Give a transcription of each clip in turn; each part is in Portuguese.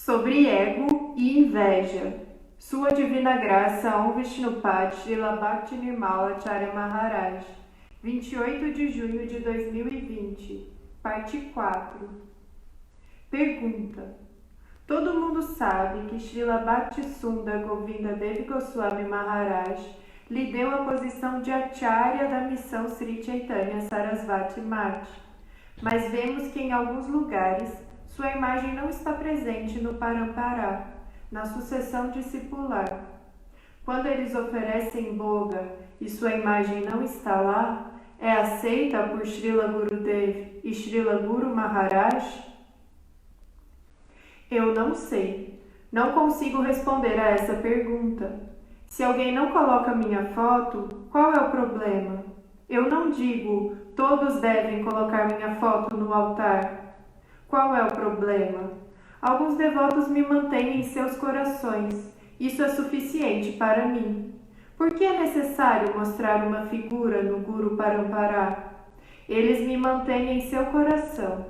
Sobre ego e inveja. Sua Divina Graça Om Vishnupad Srila Bhakti-Nirmala Acharya Maharaj, 28 de junho de 2020, parte 4. Pergunta. Todo mundo sabe que Srila Bhaktisunda Govinda Devi Goswami Maharaj lhe deu a posição de Acharya da missão Sri Chaitanya Sarasvati Mati, mas vemos que em alguns lugares sua imagem não está presente no Parampará, na sucessão discipular. Quando eles oferecem boga e sua imagem não está lá, é aceita por Srila Gurudev e Srila Guru Maharaj? Eu não sei. Não consigo responder a essa pergunta. Se alguém não coloca minha foto, qual é o problema? Eu não digo, todos devem colocar minha foto no altar. Qual é o problema? Alguns devotos me mantêm em seus corações. Isso é suficiente para mim. Por que é necessário mostrar uma figura no Guru Parampará? Eles me mantêm em seu coração.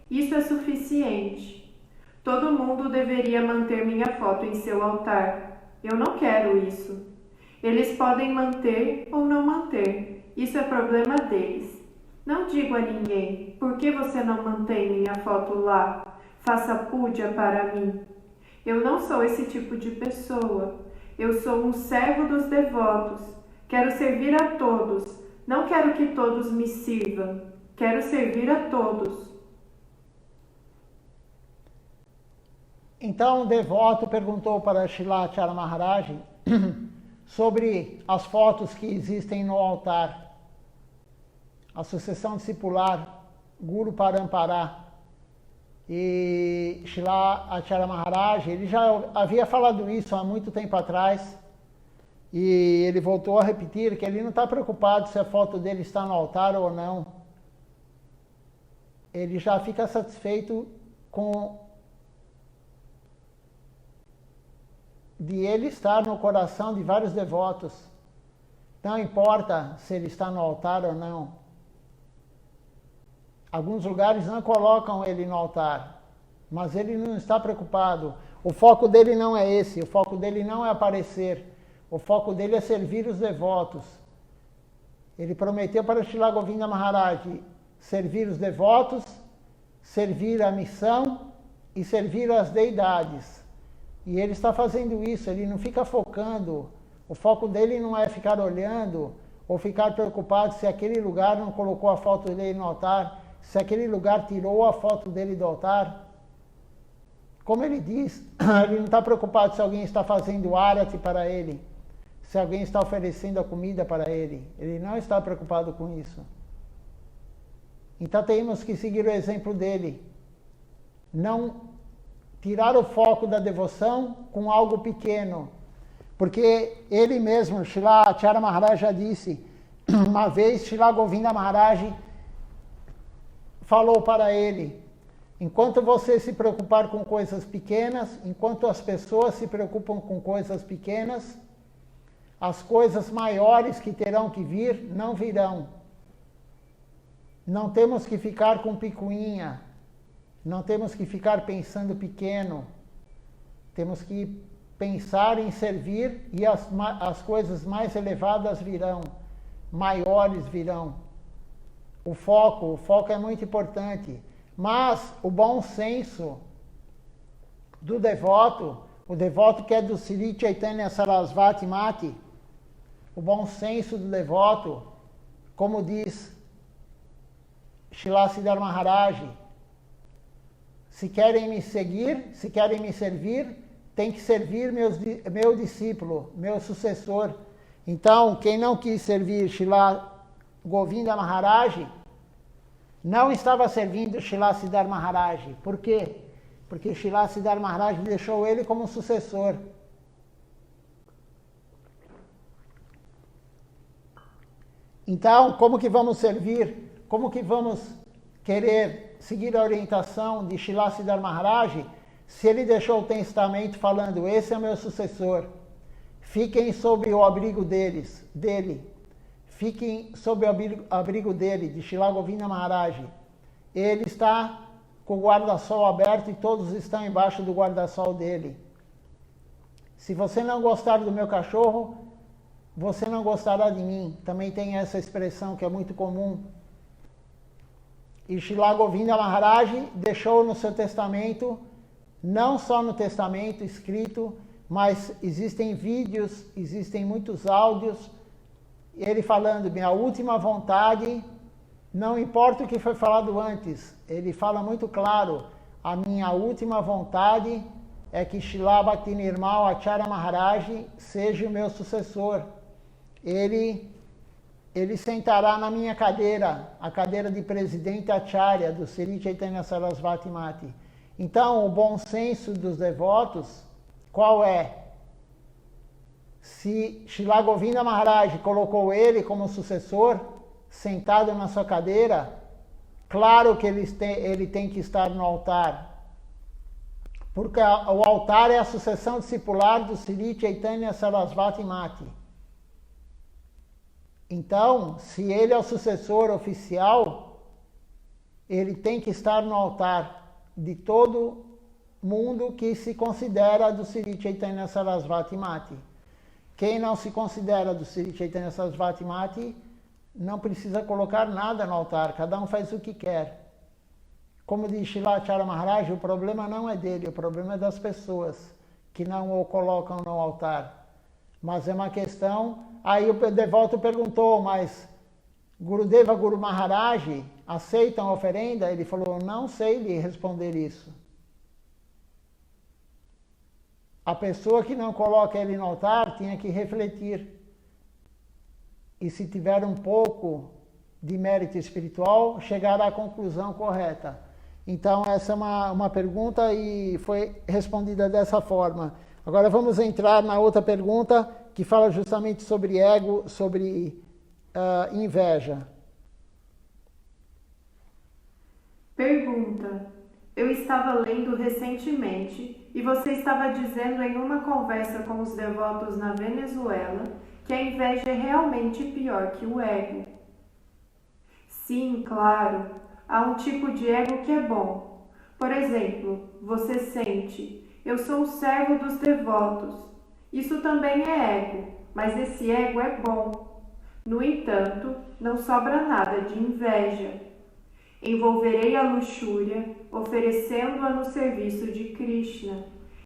Isso é suficiente. Todo mundo deveria manter minha foto em seu altar. Eu não quero isso. Eles podem manter ou não manter. Isso é problema deles. Não digo a ninguém, por que você não mantém minha foto lá? Faça púdia para mim. Eu não sou esse tipo de pessoa. Eu sou um servo dos devotos. Quero servir a todos. Não quero que todos me sirvam. Quero servir a todos. Então o devoto perguntou para Srila Acharya Maharaj sobre as fotos que existem no altar. A sucessão discipular, Guru Parampará. E Srila Acharya Maharaj, ele já havia falado isso há muito tempo atrás, e ele voltou a repetir que ele não está preocupado se a foto dele está no altar ou não. Ele já fica satisfeito de ele estar no coração de vários devotos. Não importa se ele está no altar ou não. Alguns lugares não colocam ele no altar, mas ele não está preocupado. O foco dele não é esse, o foco dele não é aparecer, o foco dele é servir os devotos. Ele prometeu para Srila Govinda Maharaj servir os devotos, servir a missão e servir as deidades. E ele está fazendo isso, ele não fica focando, o foco dele não é ficar olhando ou ficar preocupado se aquele lugar não colocou a foto dele no altar, se aquele lugar tirou a foto dele do altar. Como ele diz, ele não está preocupado se alguém está fazendo arati para ele, se alguém está oferecendo a comida para ele. Ele não está preocupado com isso. Então temos que seguir o exemplo dele. Não tirar o foco da devoção com algo pequeno. Porque ele mesmo, Srila Acharya Maharaj já disse, uma vez Srila Govinda Maharaj falou para ele, enquanto você se preocupar com coisas pequenas, enquanto as pessoas se preocupam com coisas pequenas, as coisas maiores que terão que vir, não virão. Não temos que ficar com picuinha, não temos que ficar pensando pequeno, temos que pensar em servir e as coisas mais elevadas virão, maiores virão. O foco é muito importante, mas o bom senso do devoto, o devoto que é do Sri Chaitanya Sarasvati Mati, o bom senso do devoto, como diz Srila Siddhar Maharaj, se querem me seguir, se querem me servir, tem que servir meu discípulo, meu sucessor. Então, quem não quis servir Srila Govinda Maharaj, não estava servindo Srila Siddhar Maharaj. Por quê? Porque Srila Siddhar Maharaj deixou ele como sucessor. Então, como que vamos servir? Como que vamos querer seguir a orientação de Srila Siddhar Maharaj se ele deixou o testamento falando, esse é meu sucessor, fiquem sob o abrigo dele. Fiquem sob o abrigo dele, de Srila Govinda Maharaj. Ele está com o guarda-sol aberto e todos estão embaixo do guarda-sol dele. Se você não gostar do meu cachorro, você não gostará de mim. Também tem essa expressão que é muito comum. E Srila Govinda Maharaj deixou no seu testamento, não só no testamento escrito, mas existem vídeos, existem muitos áudios, ele falando, minha última vontade, não importa o que foi falado antes, ele fala muito claro, a minha última vontade é que Srila Bhaktinirmal Acharya Maharaj seja o meu sucessor. Ele sentará na minha cadeira, a cadeira de presidente Acharya do Sri Chaitanya Sarasvati Mati. Então, o bom senso dos devotos, qual é? Se Srila Govinda Maharaj colocou ele como sucessor, sentado na sua cadeira, claro que ele tem que estar no altar. Porque o altar é a sucessão discipular do Sri Chaitanya Sarasvati Mati. Então, se ele é o sucessor oficial, ele tem que estar no altar de todo mundo que se considera do Sri Chaitanya Sarasvati Mati. Quem não se considera do Sri Chaitanya Sarasvati Mati, não precisa colocar nada no altar, cada um faz o que quer. Como diz Srila Acharya Maharaj, o problema não é dele, o problema é das pessoas que não o colocam no altar. Mas é uma questão... Aí o devoto perguntou, mas Gurudeva Guru Maharaj aceitam a oferenda? Ele falou, não sei lhe responder isso. A pessoa que não coloca ele no altar tinha que refletir. E se tiver um pouco de mérito espiritual, chegar à conclusão correta. Então essa é uma pergunta e foi respondida dessa forma. Agora vamos entrar na outra pergunta, que fala justamente sobre ego, sobre inveja. Pergunta. Eu estava lendo recentemente e você estava dizendo em uma conversa com os devotos na Venezuela que a inveja é realmente pior que o ego. Sim, claro, há um tipo de ego que é bom. Por exemplo, você sente, eu sou o servo dos devotos. Isso também é ego, mas esse ego é bom. No entanto, não sobra nada de inveja. Envolverei a luxúria, oferecendo-a no serviço de Krishna.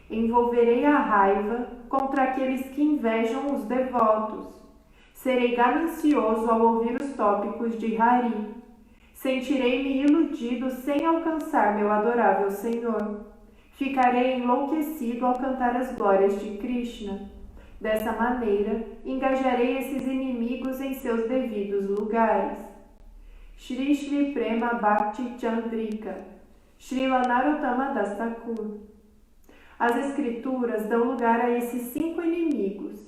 Envolverei a raiva contra aqueles que invejam os devotos. Serei ganancioso ao ouvir os tópicos de Hari. Sentirei-me iludido sem alcançar meu adorável Senhor. Ficarei enlouquecido ao cantar as glórias de Krishna. Dessa maneira, engajarei esses inimigos em seus devidos lugares. Shri Shri Prema Bhakti Chandrika, Srila Narottama Das Thakur. As escrituras dão lugar a esses 5 inimigos,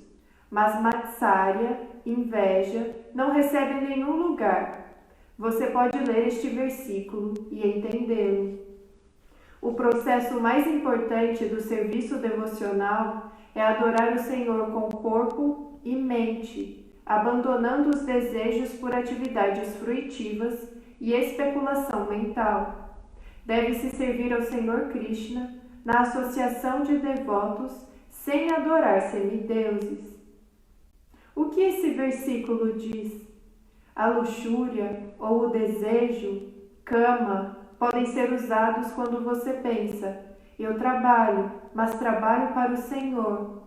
mas Matsarya, inveja, não recebe nenhum lugar. Você pode ler este versículo e entendê-lo. O processo mais importante do serviço devocional é adorar o Senhor com corpo e mente, abandonando os desejos por atividades fruitivas e especulação mental. Deve-se servir ao Senhor Krishna na associação de devotos sem adorar semideuses. O que esse versículo diz? A luxúria ou o desejo, kama, podem ser usados quando você pensa, eu trabalho, mas trabalho para o Senhor.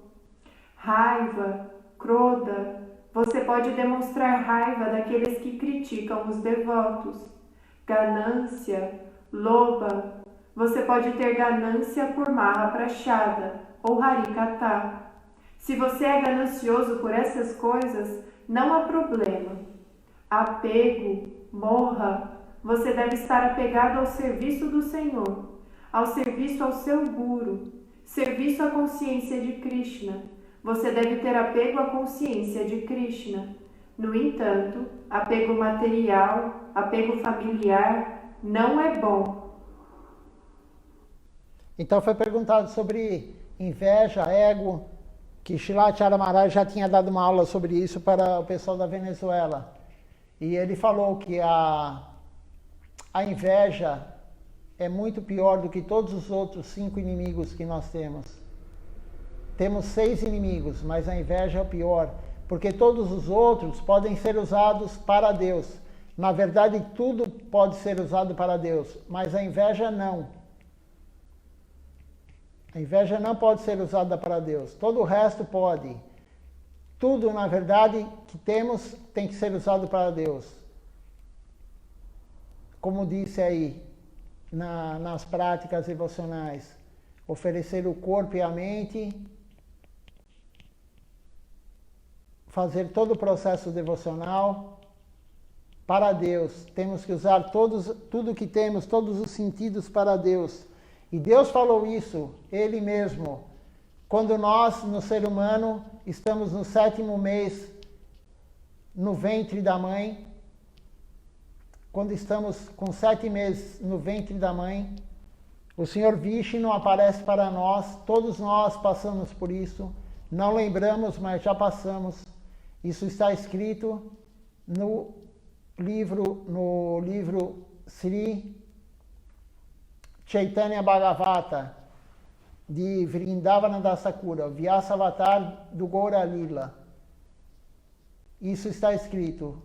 Raiva, krodha, você pode demonstrar raiva daqueles que criticam os devotos. Ganância, lobha, você pode ter ganância por Maha Prashada ou Harikatha. Se você é ganancioso por essas coisas, não há problema. Apego, moha, você deve estar apegado ao serviço do Senhor, ao serviço ao seu Guru, serviço à consciência de Krishna. Você deve ter apego à consciência de Krishna. No entanto, apego material, apego familiar, não é bom. Então foi perguntado sobre inveja, ego, que Srila Acharya Maharaj já tinha dado uma aula sobre isso para o pessoal da Venezuela. E ele falou que a inveja é muito pior do que todos os outros 5 inimigos que nós temos. Temos 6 inimigos, mas a inveja é o pior, porque todos os outros podem ser usados para Deus. Na verdade, tudo pode ser usado para Deus, mas a inveja não. A inveja não pode ser usada para Deus. Todo o resto pode. Tudo, na verdade, que temos tem que ser usado para Deus. Como disse aí nas práticas devocionais, oferecer o corpo e a mente, fazer todo o processo devocional para Deus. Temos que usar tudo que temos, todos os sentidos para Deus. E Deus falou isso, Ele mesmo, quando nós, no ser humano, estamos no 7º mês, no ventre da mãe, quando estamos com 7 meses no ventre da mãe, o Senhor Vishnu aparece para nós, todos nós passamos por isso, não lembramos, mas já passamos. Isso está escrito no livro Sri Chaitanya Bhagavata, de Vrindavana Dasakura, Vyasavatar do Gaura Lila. Isso está escrito,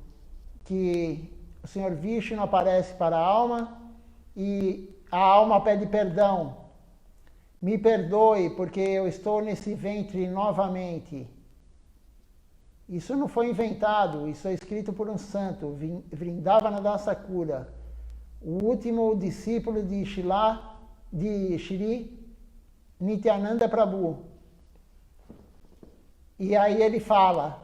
que o Senhor Vishnu aparece para a alma e a alma pede perdão. Me perdoe porque eu estou nesse ventre novamente. Isso não foi inventado, isso é escrito por um santo, Vrindavana Dasakura, o último discípulo de Shri Nityananda Prabhu. E aí ele fala,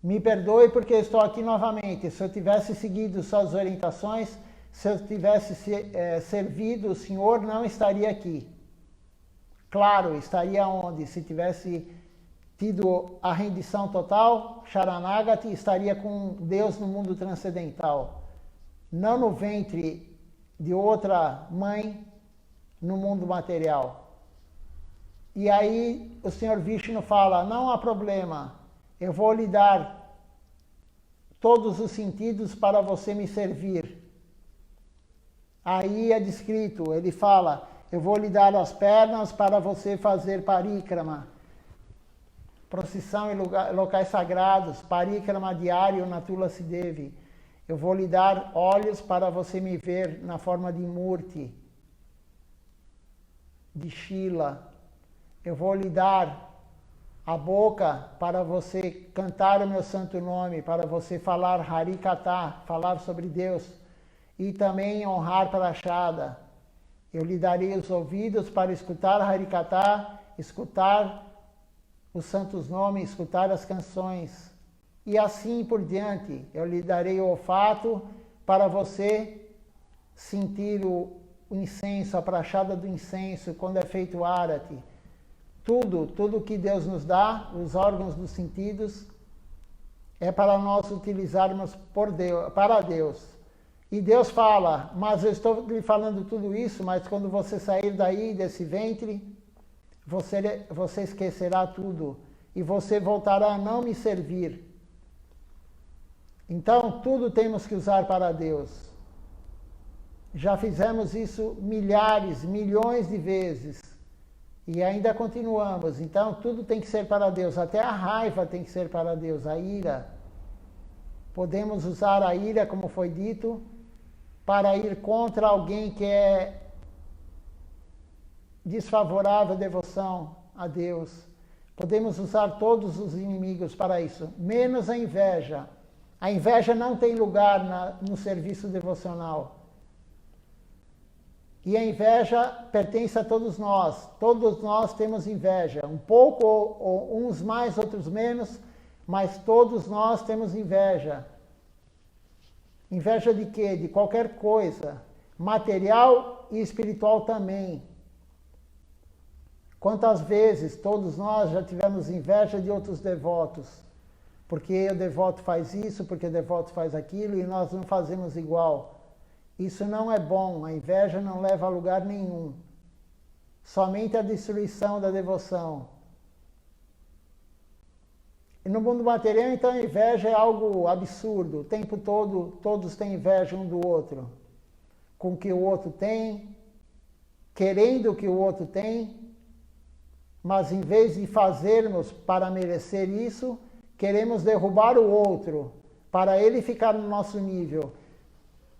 me perdoe porque eu estou aqui novamente. Se eu tivesse seguido suas orientações, se eu tivesse servido o Senhor, não estaria aqui. Claro, estaria onde? Se tivesse tido a rendição total, Sharanagati, estaria com Deus no mundo transcendental. Não no ventre de outra mãe, no mundo material. E aí o Senhor Vishnu fala, não há problema, eu vou lhe dar todos os sentidos para você me servir. Aí é descrito, ele fala, eu vou lhe dar as pernas para você fazer parikrama, procissão em locais sagrados, parikrama diário na Tulasi Devi. Eu vou lhe dar olhos para você me ver na forma de Murti, de Shila. Eu vou lhe dar a boca para você cantar o meu santo nome, para você falar Harikatha, falar sobre Deus, e também honrar Prashada. Eu lhe darei os ouvidos para escutar Harikatha, escutar os santos nomes, escutar as canções. E assim por diante, eu lhe darei o olfato para você sentir o incenso, a prachada do incenso, quando é feito arati. Tudo que Deus nos dá, os órgãos dos sentidos, é para nós utilizarmos para Deus. E Deus fala, mas eu estou lhe falando tudo isso, mas quando você sair daí, desse ventre, você esquecerá tudo e você voltará a não me servir. Então, tudo temos que usar para Deus. Já fizemos isso milhares, milhões de vezes. E ainda continuamos. Então, tudo tem que ser para Deus. Até a raiva tem que ser para Deus, a ira. Podemos usar a ira, como foi dito, para ir contra alguém que é desfavorável à devoção a Deus. Podemos usar todos os inimigos para isso, menos a inveja. A inveja não tem lugar no serviço devocional. E a inveja pertence a todos nós. Todos nós temos inveja. Um pouco, ou uns mais, outros menos, mas todos nós temos inveja. Inveja de quê? De qualquer coisa. Material e espiritual também. Quantas vezes todos nós já tivemos inveja de outros devotos? Porque o devoto faz isso, porque o devoto faz aquilo, e nós não fazemos igual. Isso não é bom, a inveja não leva a lugar nenhum. Somente a destruição da devoção. E no mundo material, então, a inveja é algo absurdo. O tempo todo, todos têm inveja um do outro. com o que o outro tem, querendo o que o outro tem, mas em vez de fazermos para merecer isso, queremos derrubar o outro, para ele ficar no nosso nível.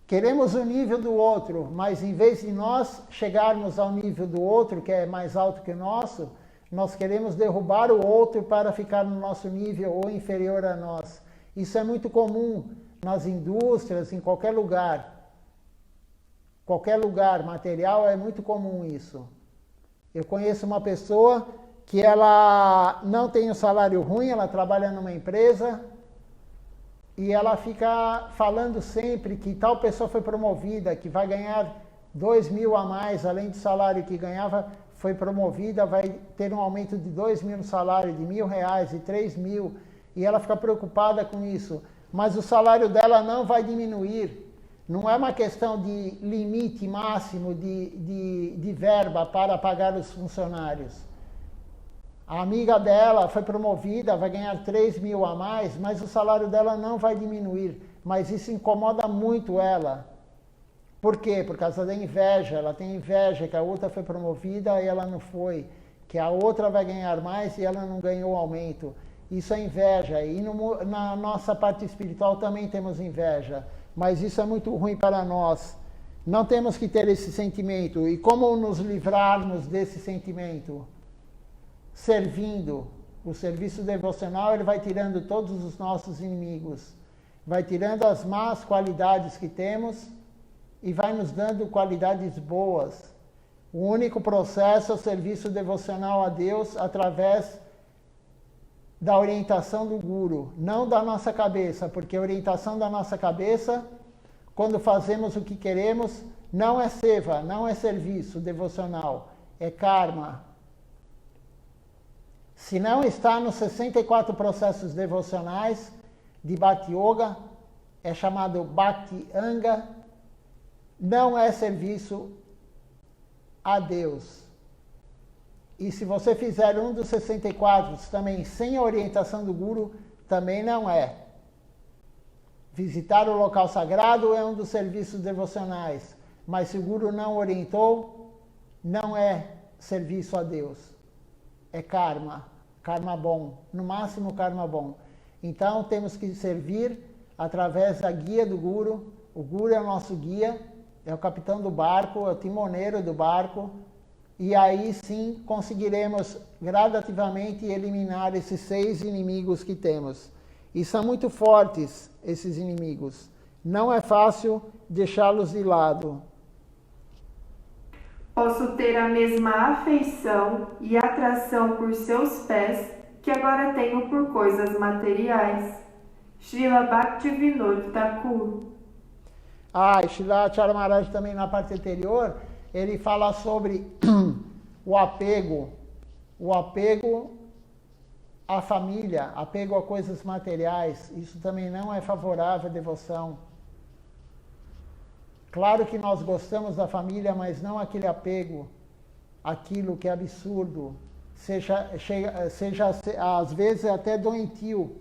Queremos o nível do outro, mas em vez de nós chegarmos ao nível do outro, que é mais alto que o nosso, nós queremos derrubar o outro para ficar no nosso nível ou inferior a nós. Isso é muito comum nas indústrias, em qualquer lugar. Qualquer lugar material é muito comum isso. Eu conheço uma pessoa que ela não tem um salário ruim, ela trabalha numa empresa e ela fica falando sempre que tal pessoa foi promovida, que vai ganhar 2.000 a mais, além do salário que ganhava, foi promovida, vai ter um aumento de 2.000 no salário, de R$1.000, de 3.000, e ela fica preocupada com isso. Mas o salário dela não vai diminuir. Não é uma questão de limite máximo de verba para pagar os funcionários. A amiga dela foi promovida, vai ganhar 3.000 a mais, mas o salário dela não vai diminuir. Mas isso incomoda muito ela. Por quê? Por causa da inveja. Ela tem inveja que a outra foi promovida e ela não foi. Que a outra vai ganhar mais e ela não ganhou o aumento. Isso é inveja. E na nossa parte espiritual também temos inveja. Mas isso é muito ruim para nós. Não temos que ter esse sentimento. E como nos livrarmos desse sentimento? Servindo. O serviço devocional ele vai tirando todos os nossos inimigos. Vai tirando as más qualidades que temos e vai nos dando qualidades boas. O único processo é o serviço devocional a Deus através da orientação do Guru, não da nossa cabeça, porque a orientação da nossa cabeça, quando fazemos o que queremos, não é seva, não é serviço devocional, é karma. Se não está nos 64 processos devocionais de Bhakti Yoga, é chamado Bhakti Anga, não é serviço a Deus. E se você fizer um dos 64 também sem a orientação do Guru, também não é. Visitar o local sagrado é um dos serviços devocionais, mas se o Guru não orientou, não é serviço a Deus. É karma, karma bom, no máximo karma bom. Então temos que servir através da guia do Guru. O Guru é o nosso guia, é o capitão do barco, é o timoneiro do barco, e aí sim conseguiremos gradativamente eliminar esses 6 inimigos que temos. E são muito fortes esses inimigos. Não é fácil deixá-los de lado. Posso ter a mesma afeição e atração por seus pés que agora tenho por coisas materiais. Srila Bhaktivinoda Thakur. Srila Maharaj também na parte anterior, ele fala sobre o apego à família, apego a coisas materiais. Isso também não é favorável à devoção. Claro que nós gostamos da família, mas não aquele apego, aquilo que é absurdo, seja às vezes até doentio.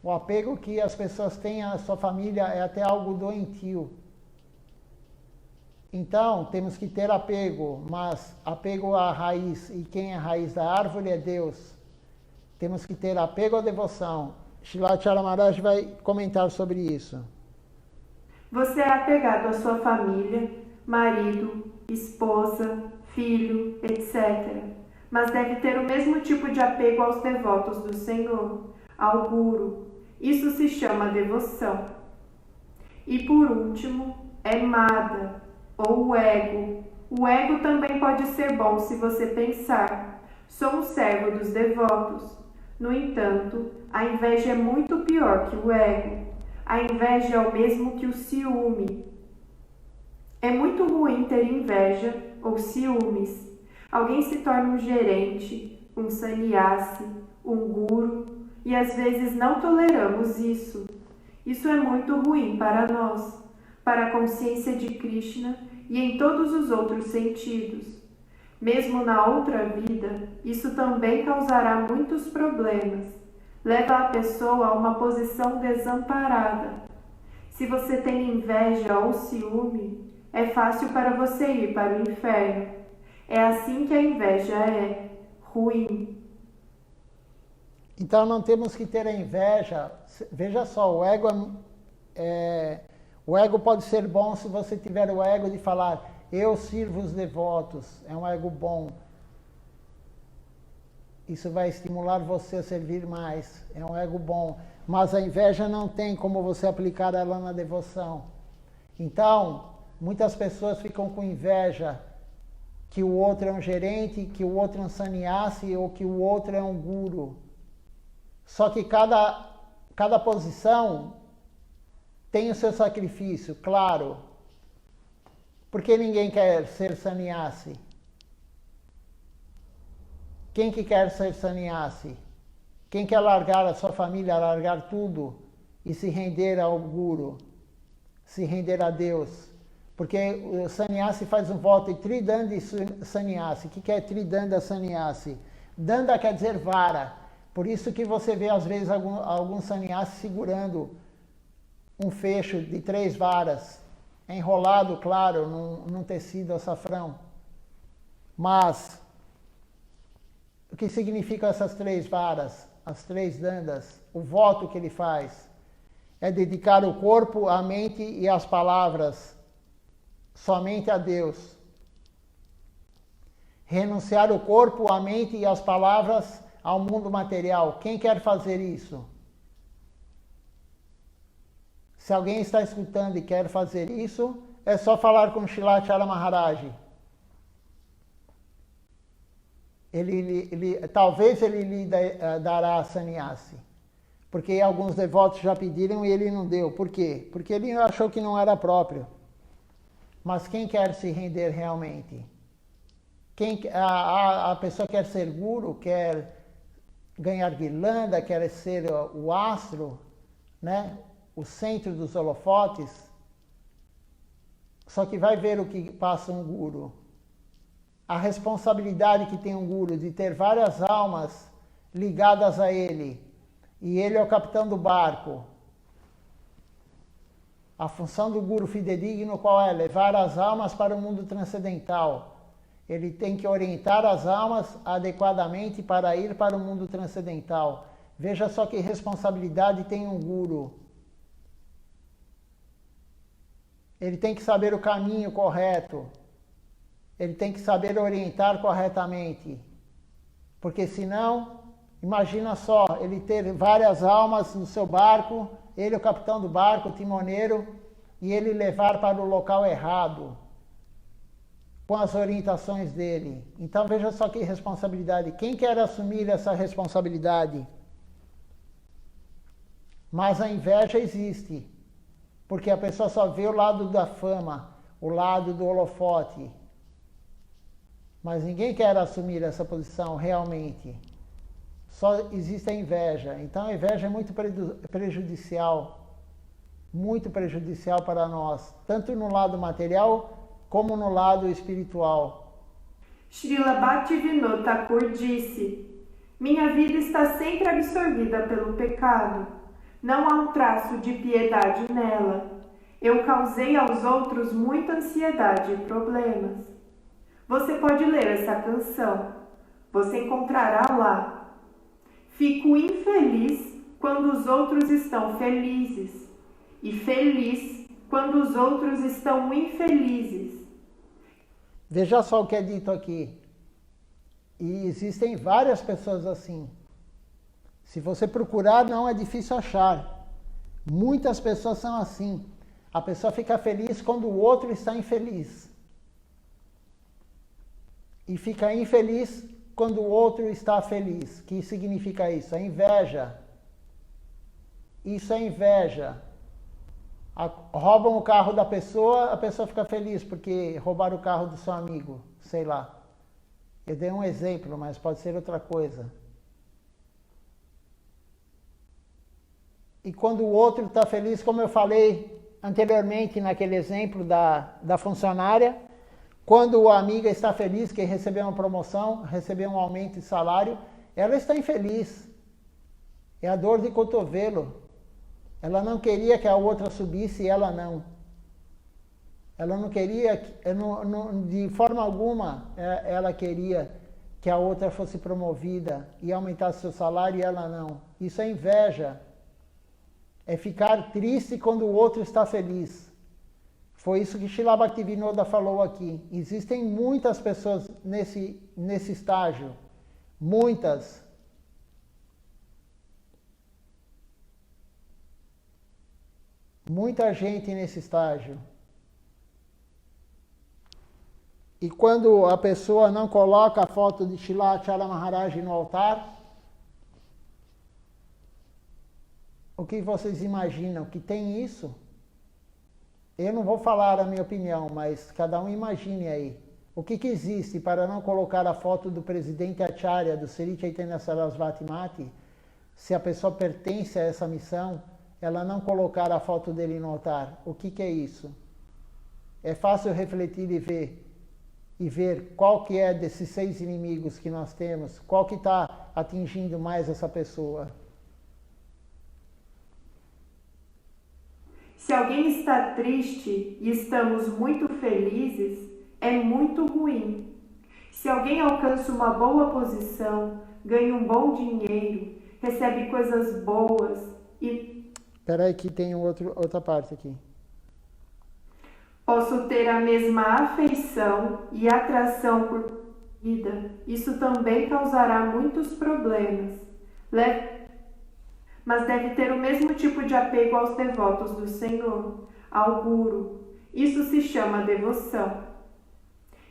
O apego que as pessoas têm à sua família é até algo doentio. Então, temos que ter apego, mas apego à raiz. E quem é a raiz da árvore é Deus. Temos que ter apego à devoção. Srila Maharaj vai comentar sobre isso. Você é apegado à sua família, marido, esposa, filho, etc. Mas deve ter o mesmo tipo de apego aos devotos do Senhor, ao Guru. Isso se chama devoção. E por último, é Mada, ou o ego. O ego também pode ser bom se você pensar. Sou um servo dos devotos. No entanto, a inveja é muito pior que o ego. A inveja é o mesmo que o ciúme. É muito ruim ter inveja ou ciúmes. Alguém se torna um gerente, um sannyasi, um guru, e às vezes não toleramos isso. Isso é muito ruim para nós, para a consciência de Krishna e em todos os outros sentidos. Mesmo na outra vida, isso também causará muitos problemas. Leva a pessoa a uma posição desamparada. Se você tem inveja ou ciúme, é fácil para você ir para o inferno. É assim que a inveja é ruim. Então não temos que ter a inveja. Veja só, o ego pode ser bom se você tiver o ego de falar, eu sirvo os devotos, é um ego bom. Isso vai estimular você a servir mais, é um ego bom. Mas a inveja não tem como você aplicar ela na devoção. Então, muitas pessoas ficam com inveja que o outro é um gerente, que o outro é um sannyasi ou que o outro é um guru. Só que cada posição tem o seu sacrifício, claro. Porque ninguém quer ser sannyasi? Quem que quer ser sannyasi? Quem quer largar a sua família, largar tudo e se render ao guru, se render a Deus? Porque o sannyasi faz um voto de Tridanda sannyasi. O que é Tridanda sannyasi? Danda quer dizer vara. Por isso que você vê às vezes algum sannyasi segurando um fecho de 3 varas, enrolado, claro, num tecido açafrão. Mas o que significam essas 3 varas, as 3 dandas? O voto que ele faz é dedicar o corpo, a mente e as palavras somente a Deus. Renunciar o corpo, a mente e as palavras ao mundo material. Quem quer fazer isso? Se alguém está escutando e quer fazer isso, é só falar com Shilachara Maharaj. Talvez ele lhe dará sannyasi. Porque alguns devotos já pediram e ele não deu. Por quê? Porque ele achou que não era próprio. Mas quem quer se render realmente? A pessoa quer ser guru, quer ganhar guirlanda, quer ser o astro, né? O centro dos holofotes. Só que vai ver o que passa um guru. A responsabilidade que tem um guru de ter várias almas ligadas a ele. E ele é o capitão do barco. A função do guru fidedigno qual é? Levar as almas para o mundo transcendental. Ele tem que orientar as almas adequadamente para ir para o mundo transcendental. Veja só que responsabilidade tem um guru. Ele tem que saber o caminho correto. Ele tem que saber orientar corretamente. Porque senão, imagina só, ele ter várias almas no seu barco, ele é o capitão do barco, o timoneiro, e ele levar para o local errado, com as orientações dele. Então veja só que responsabilidade. Quem quer assumir essa responsabilidade? Mas a inveja existe, porque a pessoa só vê o lado da fama, o lado do holofote. Mas ninguém quer assumir essa posição realmente. Só existe a inveja. Então a inveja é muito prejudicial para nós, tanto no lado material como no lado espiritual. Srila Bhaktivinoda Thakur disse: minha vida está sempre absorvida pelo pecado. Não há um traço de piedade nela. Eu causei aos outros muita ansiedade e problemas. Você pode ler essa canção. Você encontrará lá. Fico infeliz quando os outros estão felizes, e feliz quando os outros estão infelizes. Veja só o que é dito aqui. E existem várias pessoas assim. Se você procurar, não é difícil achar. Muitas pessoas são assim. A pessoa fica feliz quando o outro está infeliz. E fica infeliz quando o outro está feliz. O que significa isso? A inveja. Isso é inveja. Roubam o carro da pessoa, a pessoa fica feliz porque roubaram o carro do seu amigo, sei lá. Eu dei um exemplo, mas pode ser outra coisa. E quando o outro está feliz, como eu falei anteriormente naquele exemplo da funcionária, quando a amiga está feliz que recebeu uma promoção, recebeu um aumento de salário, ela está infeliz. É a dor de cotovelo. Ela não queria que a outra subisse e ela não. Ela não queria, de forma alguma, ela queria que a outra fosse promovida e aumentasse seu salário e ela não. Isso é inveja. É ficar triste quando o outro está feliz. Foi isso que Srila Bhaktivinoda falou aqui. Existem muitas pessoas nesse estágio. Muitas. Muita gente nesse estágio. E quando a pessoa não coloca a foto de Srila Acharya Maharaj no altar, o que vocês imaginam? Que tem isso? Eu não vou falar a minha opinião, mas cada um imagine aí. O que existe para não colocar a foto do presidente Acharya, do Sri Chaitanya Sarasvati Mati, se a pessoa pertence a essa missão, ela não colocar a foto dele no altar? O que é isso? É fácil refletir e ver qual que é desses 6 inimigos que nós temos, qual que está atingindo mais essa pessoa. Se alguém está triste e estamos muito felizes, é muito ruim. Se alguém alcança uma boa posição, ganha um bom dinheiro, recebe coisas boas e... Espera aí que tem outra parte aqui. Posso ter a mesma afeição e atração por vida. Isso também causará muitos problemas. Mas deve ter o mesmo tipo de apego aos devotos do Senhor, ao Guru. Isso se chama devoção.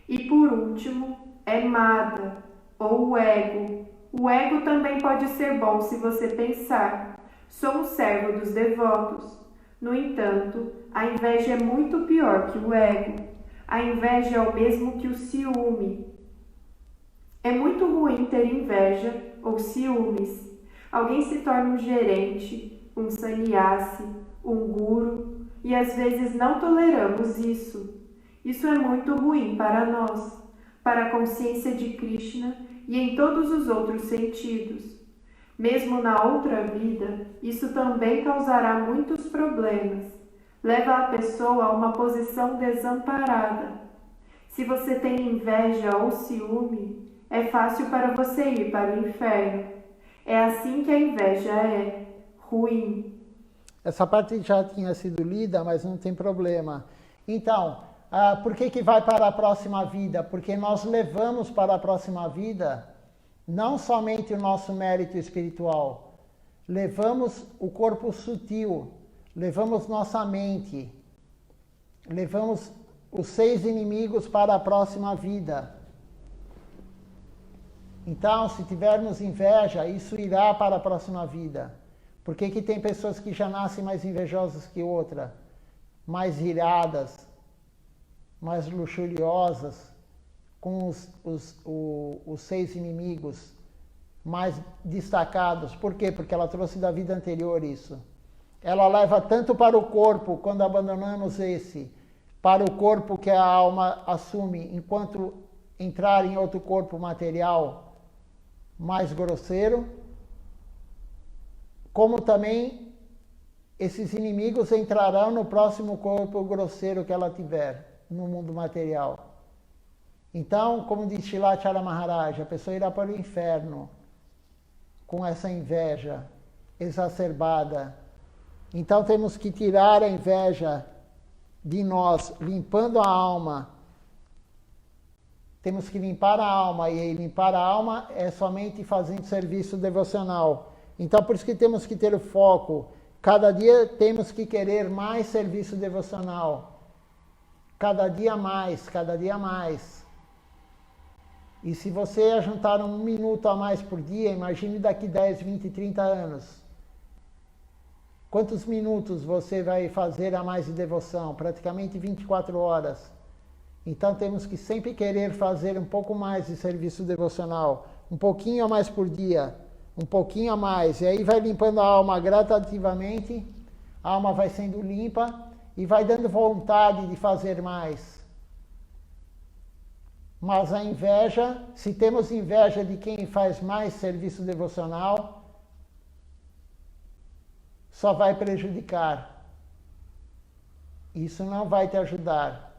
E por último, é Mada, ou o ego. O ego também pode ser bom se você pensar. Sou um servo dos devotos. No entanto, a inveja é muito pior que o ego. A inveja é o mesmo que o ciúme. É muito ruim ter inveja ou ciúmes. Alguém se torna um gerente, um sannyasi, um guru, e às vezes não toleramos isso. Isso é muito ruim para nós, para a consciência de Krishna e em todos os outros sentidos. Mesmo na outra vida, isso também causará muitos problemas. Leva a pessoa a uma posição desamparada. Se você tem inveja ou ciúme, é fácil para você ir para o inferno. É assim que a inveja é ruim. Essa parte já tinha sido lida, mas não tem problema. Então, por que vai para a próxima vida? Porque nós levamos para a próxima vida não somente o nosso mérito espiritual, levamos o corpo sutil, levamos nossa mente, levamos os 6 inimigos para a próxima vida. Então, se tivermos inveja, isso irá para a próxima vida. Por que tem pessoas que já nascem mais invejosas que outra? Mais iradas, mais luxuriosas, com os 6 inimigos mais destacados. Por quê? Porque ela trouxe da vida anterior isso. Ela leva tanto para o corpo, quando abandonamos esse, para o corpo que a alma assume, enquanto entrar em outro corpo material mais grosseiro, como também esses inimigos entrarão no próximo corpo grosseiro que ela tiver, no mundo material. Então, como diz Srila Acharya Maharaj, a pessoa irá para o inferno com essa inveja exacerbada. Então temos que tirar a inveja de nós, limpando a alma. Temos que limpar a alma, e limpar a alma é somente fazendo serviço devocional. Então por isso que temos que ter o foco. Cada dia temos que querer mais serviço devocional. Cada dia mais, cada dia mais. E se você juntar 1 minuto a mais por dia, imagine daqui 10, 20, 30 anos. Quantos minutos você vai fazer a mais de devoção? Praticamente 24 horas. Então temos que sempre querer fazer um pouco mais de serviço devocional. Um pouquinho a mais por dia. Um pouquinho a mais. E aí vai limpando a alma gradativamente. A alma vai sendo limpa e vai dando vontade de fazer mais. Mas a inveja, se temos inveja de quem faz mais serviço devocional, só vai prejudicar. Isso não vai te ajudar.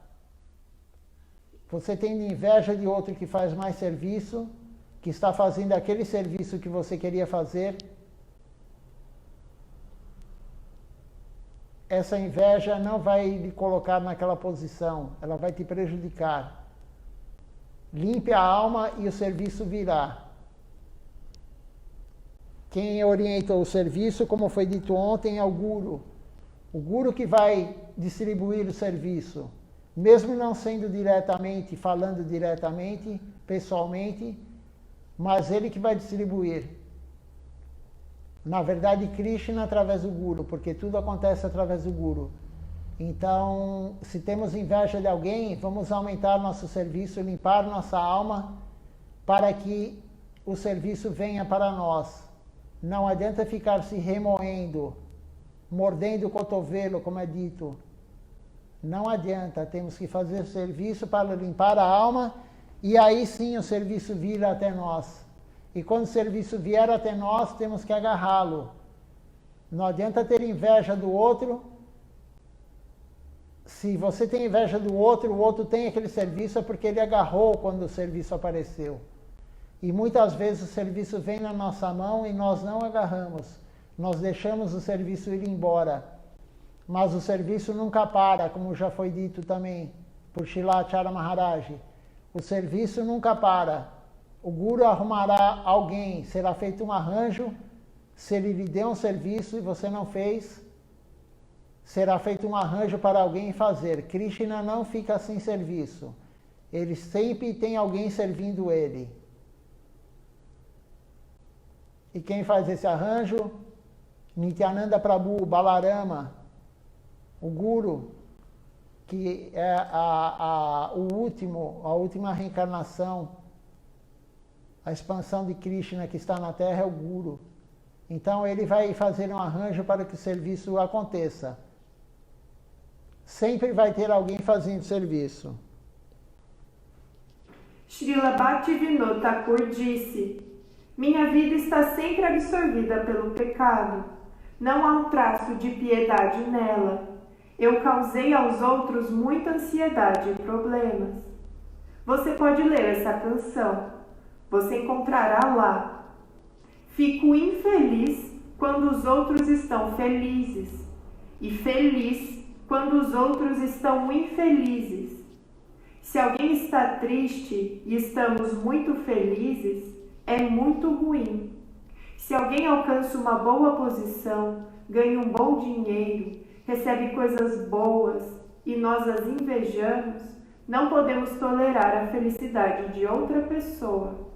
Você tem inveja de outro que faz mais serviço, que está fazendo aquele serviço que você queria fazer. Essa inveja não vai lhe colocar naquela posição, ela vai te prejudicar. Limpe a alma e o serviço virá. Quem orienta o serviço, como foi dito ontem, é o guru. O guru que vai distribuir o serviço, mesmo não sendo diretamente, falando diretamente, pessoalmente, mas ele que vai distribuir. Na verdade, Krishna através do guru, porque tudo acontece através do guru. Então, se temos inveja de alguém, vamos aumentar nosso serviço, limpar nossa alma, para que o serviço venha para nós. Não adianta ficar se remoendo, mordendo o cotovelo, como é dito. Não adianta, temos que fazer serviço para limpar a alma, e aí sim o serviço vira até nós. E quando o serviço vier até nós, temos que agarrá-lo. Não adianta ter inveja do outro. Se você tem inveja do outro, o outro tem aquele serviço, é porque ele agarrou quando o serviço apareceu. E muitas vezes o serviço vem na nossa mão e nós não agarramos. Nós deixamos o serviço ir embora. Mas o serviço nunca para, como já foi dito também por Shilacharya Maharaj. O serviço nunca para. O Guru arrumará alguém, será feito um arranjo. Se ele lhe deu um serviço e você não fez, será feito um arranjo para alguém fazer. Krishna não fica sem serviço. Ele sempre tem alguém servindo ele. E quem faz esse arranjo? Nityananda Prabhu, Balarama, o Guru, que é a última reencarnação, a expansão de Krishna que está na Terra é o Guru. Então ele vai fazer um arranjo para que o serviço aconteça. Sempre vai ter alguém fazendo serviço. Srila Bhaktivinoda Thakur disse: minha vida está sempre absorvida pelo pecado. Não há um traço de piedade nela. Eu causei aos outros muita ansiedade e problemas. Você pode ler essa canção. Você encontrará lá. Fico infeliz quando os outros estão felizes, e feliz quando os outros estão infelizes. Se alguém está triste e estamos muito felizes, é muito ruim. Se alguém alcança uma boa posição, ganha um bom dinheiro, recebe coisas boas e nós as invejamos, não podemos tolerar a felicidade de outra pessoa.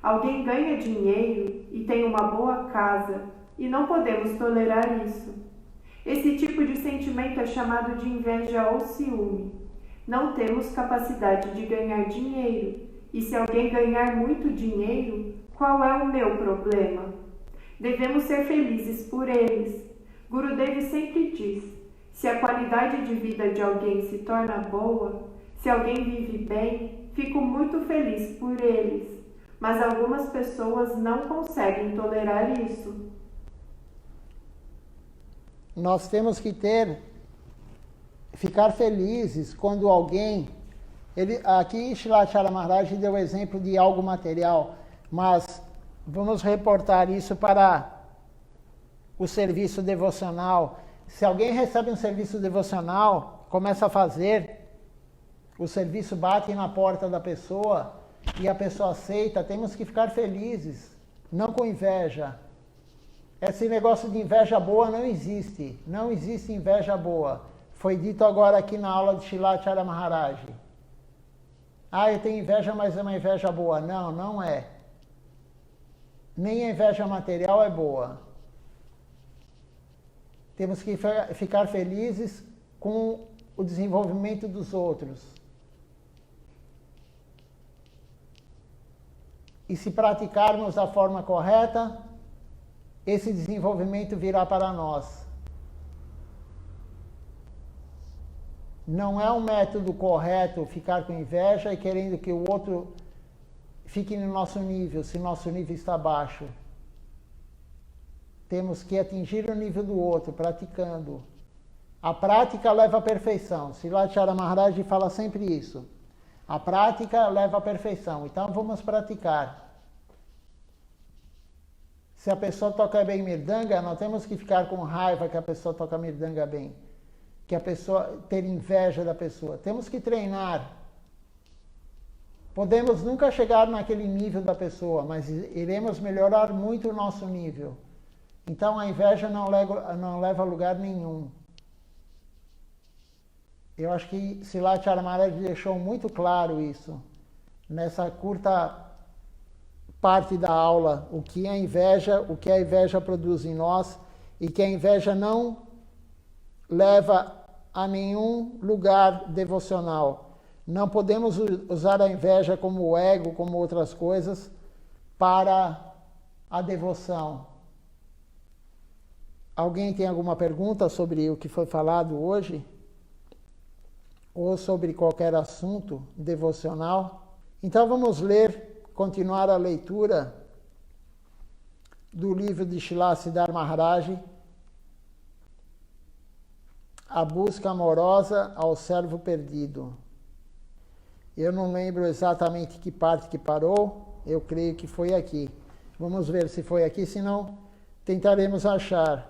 Alguém ganha dinheiro e tem uma boa casa e não podemos tolerar isso. Esse tipo de sentimento é chamado de inveja ou ciúme. Não temos capacidade de ganhar dinheiro, e se alguém ganhar muito dinheiro, qual é o meu problema? Devemos ser felizes por eles. Gurudev sempre diz: se a qualidade de vida de alguém se torna boa, se alguém vive bem, fico muito feliz por eles. Mas algumas pessoas não conseguem tolerar isso. Nós temos que ficar felizes quando alguém... Aqui Shilacharya Maharaj deu o exemplo de algo material, mas vamos reportar isso para o serviço devocional. Se alguém recebe um serviço devocional, começa a fazer, o serviço bate na porta da pessoa e a pessoa aceita, temos que ficar felizes, não com inveja. Esse negócio de inveja boa não existe. Não existe inveja boa. Foi dito agora aqui na aula de Shilacharya Maharaj. Eu tenho inveja, mas é uma inveja boa. Não, não é. Nem a inveja material é boa. Temos que ficar felizes com o desenvolvimento dos outros. E se praticarmos da forma correta, esse desenvolvimento virá para nós. Não é um método correto ficar com inveja e querendo que o outro fique no nosso nível, se nosso nível está baixo. Temos que atingir o nível do outro, praticando. A prática leva à perfeição. Shilacharya Maharaj fala sempre isso. A prática leva à perfeição. Então vamos praticar. Se a pessoa toca bem mirdanga, não temos que ficar com raiva que a pessoa toca mirdanga bem. Que a pessoa ter inveja da pessoa. Temos que treinar. Podemos nunca chegar naquele nível da pessoa, mas iremos melhorar muito o nosso nível. Então a inveja não leva a lugar nenhum. Eu acho que Silat Maharaj deixou muito claro isso, nessa curta parte da aula, o que a inveja produz em nós, e que a inveja não leva a nenhum lugar devocional. Não podemos usar a inveja como o ego, como outras coisas, para a devoção. Alguém tem alguma pergunta sobre o que foi falado hoje? Ou sobre qualquer assunto devocional? Então vamos continuar a leitura do livro de Srila Siddhar Maharaj, A Busca Amorosa ao Servo Perdido. Eu não lembro exatamente que parte que parou, eu creio que foi aqui. Vamos ver se foi aqui, senão tentaremos achar.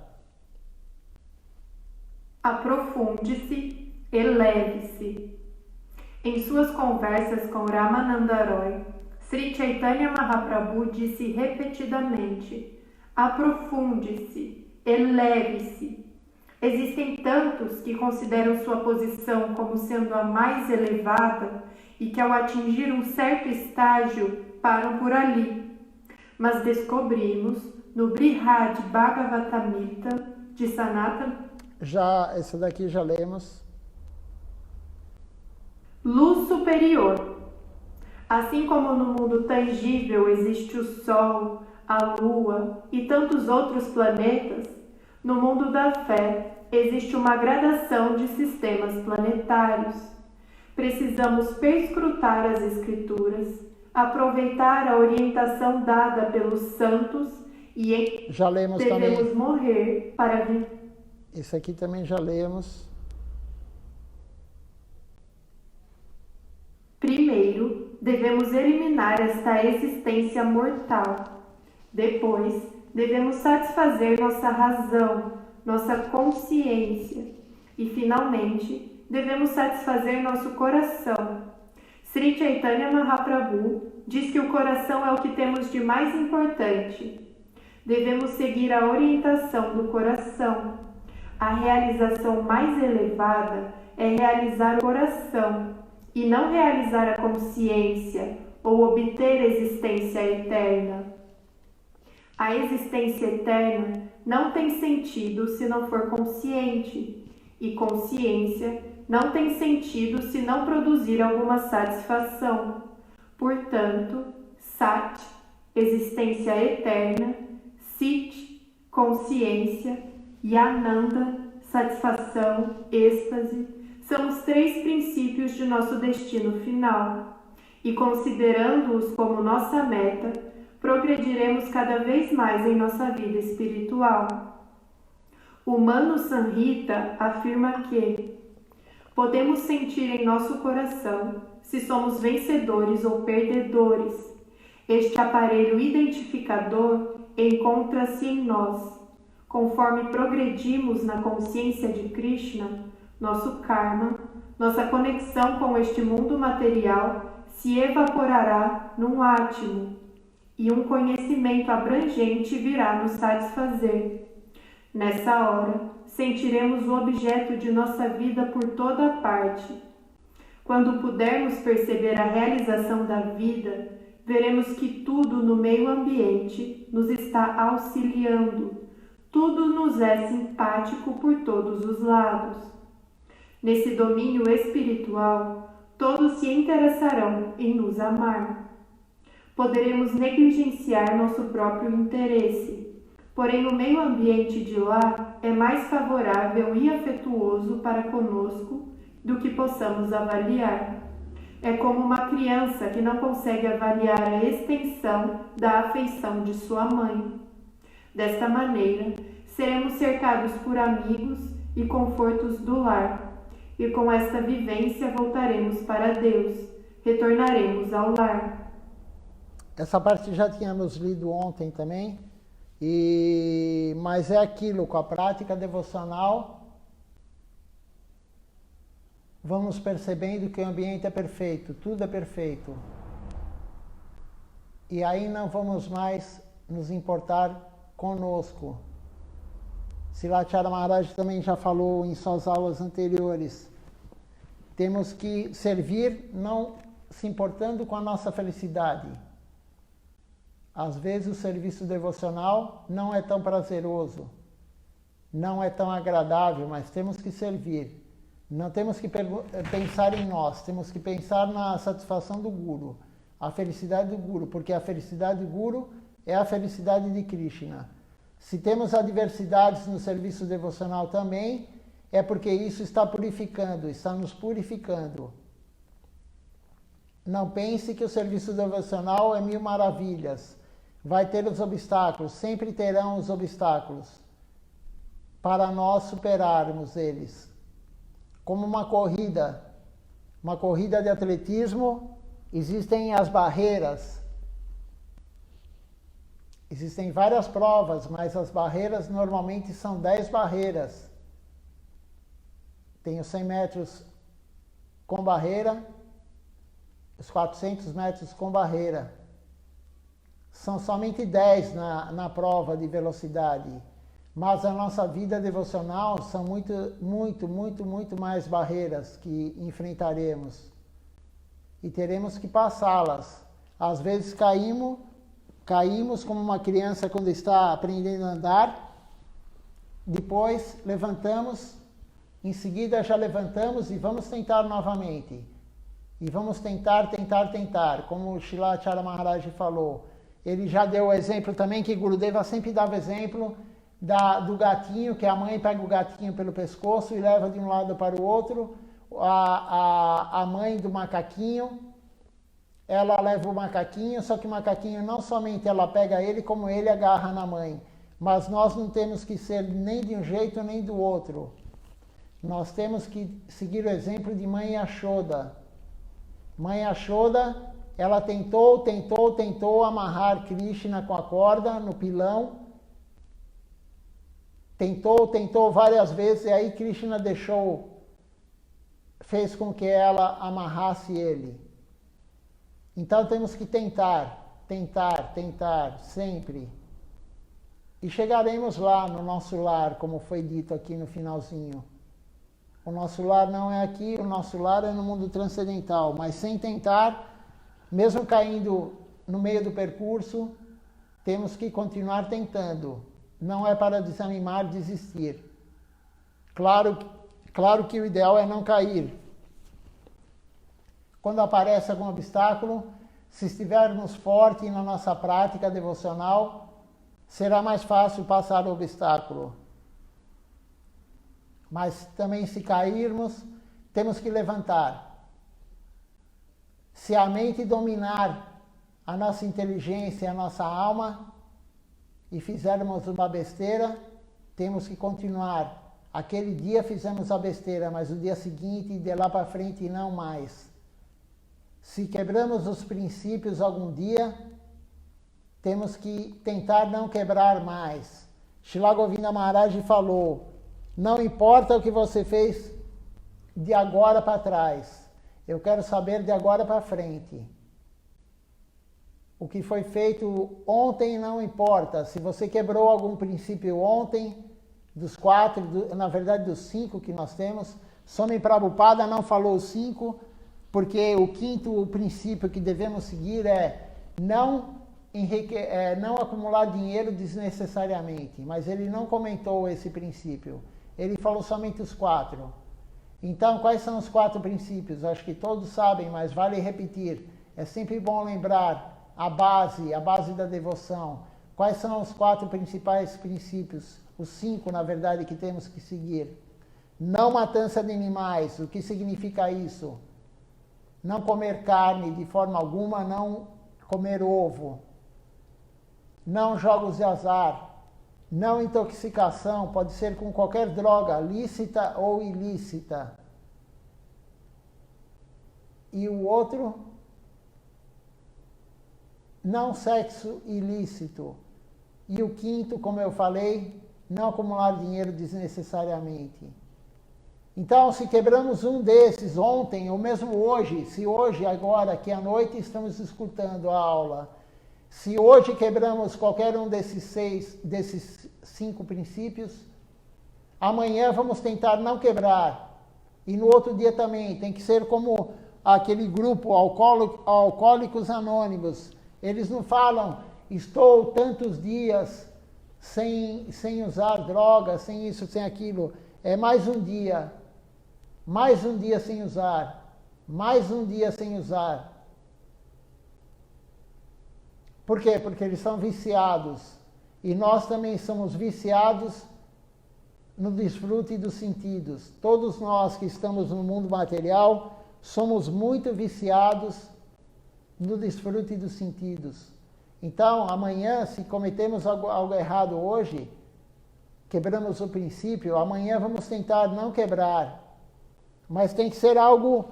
Aprofunde-se, eleve-se. Em suas conversas com Ramananda Roy, Sri Chaitanya Mahaprabhu disse repetidamente: aprofunde-se, eleve-se. Existem tantos que consideram sua posição como sendo a mais elevada e que ao atingir um certo estágio param por ali. Mas descobrimos no Brihad Bhagavatamrita de Sanatana, essa daqui já lemos. Luz superior. Assim como no mundo tangível existe o Sol, a Lua e tantos outros planetas, no mundo da fé existe uma gradação de sistemas planetários. Precisamos perscrutar as Escrituras, aproveitar a orientação dada pelos santos e já lemos devemos também. Morrer para vir. Isso aqui também já lemos. Primeiro, devemos eliminar esta existência mortal. Depois, devemos satisfazer nossa razão, nossa consciência. E, finalmente, devemos satisfazer nosso coração. Sri Chaitanya Mahaprabhu diz que o coração é o que temos de mais importante. Devemos seguir a orientação do coração. A realização mais elevada é realizar o coração e não realizar a consciência ou obter existência eterna. A existência eterna não tem sentido se não for consciente, e consciência não tem sentido se não produzir alguma satisfação. Portanto, Sat, existência eterna, Sit, consciência, e Ananda, satisfação, êxtase, são os 3 princípios de nosso destino final. E considerando-os como nossa meta, progrediremos cada vez mais em nossa vida espiritual. O Manu Samhita afirma que podemos sentir em nosso coração se somos vencedores ou perdedores. Este aparelho identificador encontra-se em nós. Conforme progredimos na consciência de Krishna, nosso karma, nossa conexão com este mundo material se evaporará num átimo, e um conhecimento abrangente virá nos satisfazer. Nessa hora, sentiremos o objeto de nossa vida por toda parte. Quando pudermos perceber a realização da vida, veremos que tudo no meio ambiente nos está auxiliando. Tudo nos é simpático por todos os lados. Nesse domínio espiritual, todos se interessarão em nos amar. Poderemos negligenciar nosso próprio interesse, porém o meio ambiente de lá é mais favorável e afetuoso para conosco do que possamos avaliar. É como uma criança que não consegue avaliar a extensão da afeição de sua mãe. Desta maneira, seremos cercados por amigos e confortos do lar, e com esta vivência voltaremos para Deus, retornaremos ao lar. Essa parte já tínhamos lido ontem também, mas é aquilo, com a prática devocional, vamos percebendo que o ambiente é perfeito, tudo é perfeito. E aí não vamos mais nos importar conosco. Silacharya Maharaj também já falou em suas aulas anteriores. Temos que servir não se importando com a nossa felicidade. Às vezes o serviço devocional não é tão prazeroso, não é tão agradável, mas temos que servir. Não temos que pensar em nós, temos que pensar na satisfação do Guru, a felicidade do Guru, porque a felicidade do Guru é a felicidade de Krishna. Se temos adversidades no serviço devocional também, é porque isso está purificando, está nos purificando. Não pense que o serviço devocional é mil maravilhas. Vai ter os obstáculos, sempre terão os obstáculos, para nós superarmos eles. Como uma corrida de atletismo, existem as barreiras. Existem várias provas, mas as barreiras normalmente são 10 barreiras. Tem os 100 metros com barreira, os 400 metros com barreira. São somente 10 na prova de velocidade. Mas a nossa vida devocional são muito mais barreiras que enfrentaremos. E teremos que passá-las. Às vezes caímos como uma criança quando está aprendendo a andar. Depois levantamos, em seguida já levantamos e vamos tentar novamente. E vamos tentar, como o Silacharya Maharaj falou. Ele já deu o exemplo também, que Gurudeva sempre dava exemplo do gatinho, que a mãe pega o gatinho pelo pescoço e leva de um lado para o outro. A mãe do macaquinho, ela leva o macaquinho, só que o macaquinho não somente ela pega ele, como ele agarra na mãe. Mas nós não temos que ser nem de um jeito nem do outro. Nós temos que seguir o exemplo de Mãe Yashoda. Mãe Yashoda, ela tentou amarrar Krishna com a corda no pilão. Tentou várias vezes, e aí Krishna fez com que ela amarrasse ele. Então temos que tentar, sempre. E chegaremos lá no nosso lar, como foi dito aqui no finalzinho. O nosso lar não é aqui, o nosso lar é no mundo transcendental, mas sem tentar, mesmo caindo no meio do percurso, temos que continuar tentando. Não é para desanimar, desistir. Claro que o ideal é não cair. Quando aparece algum obstáculo, se estivermos fortes na nossa prática devocional, será mais fácil passar o obstáculo. Mas também se cairmos, temos que levantar. Se a mente dominar a nossa inteligência, a nossa alma, e fizermos uma besteira, temos que continuar. Aquele dia fizemos a besteira, mas o dia seguinte e de lá para frente não mais. Se quebramos os princípios algum dia, temos que tentar não quebrar mais. Srila Govinda Maharaj falou, não importa o que você fez de agora para trás, eu quero saber de agora para frente. O que foi feito ontem não importa. Se você quebrou algum princípio ontem, dos 4, na verdade dos 5 que nós temos, Swami Prabhupada não falou os 5, porque o quinto princípio que devemos seguir é não acumular dinheiro desnecessariamente. Mas ele não comentou esse princípio. Ele falou somente os 4. Então, quais são os 4 princípios? Acho que todos sabem, mas vale repetir. É sempre bom lembrar a base da devoção. Quais são os 4 principais princípios? Os 5, na verdade, que temos que seguir. Não matança de animais. O que significa isso? Não comer carne de forma alguma, não comer ovo. Não jogos de azar. Não intoxicação, pode ser com qualquer droga, lícita ou ilícita. E o outro, não sexo ilícito. E o quinto, como eu falei, não acumular dinheiro desnecessariamente. Então, se quebramos um desses ontem, ou mesmo hoje, se hoje, agora, aqui à noite, estamos escutando a aula, se hoje quebramos qualquer um desses 5 princípios, amanhã vamos tentar não quebrar. E no outro dia também, tem que ser como aquele grupo Alcoólicos Anônimos. Eles não falam, estou tantos dias sem usar drogas, sem isso, sem aquilo. É mais um dia sem usar, mais um dia sem usar. Por quê? Porque eles são viciados. E nós também somos viciados no desfrute dos sentidos. Todos nós que estamos no mundo material somos muito viciados no desfrute dos sentidos. Então, amanhã, se cometemos algo errado hoje, quebramos o princípio, amanhã vamos tentar não quebrar. Mas tem que ser algo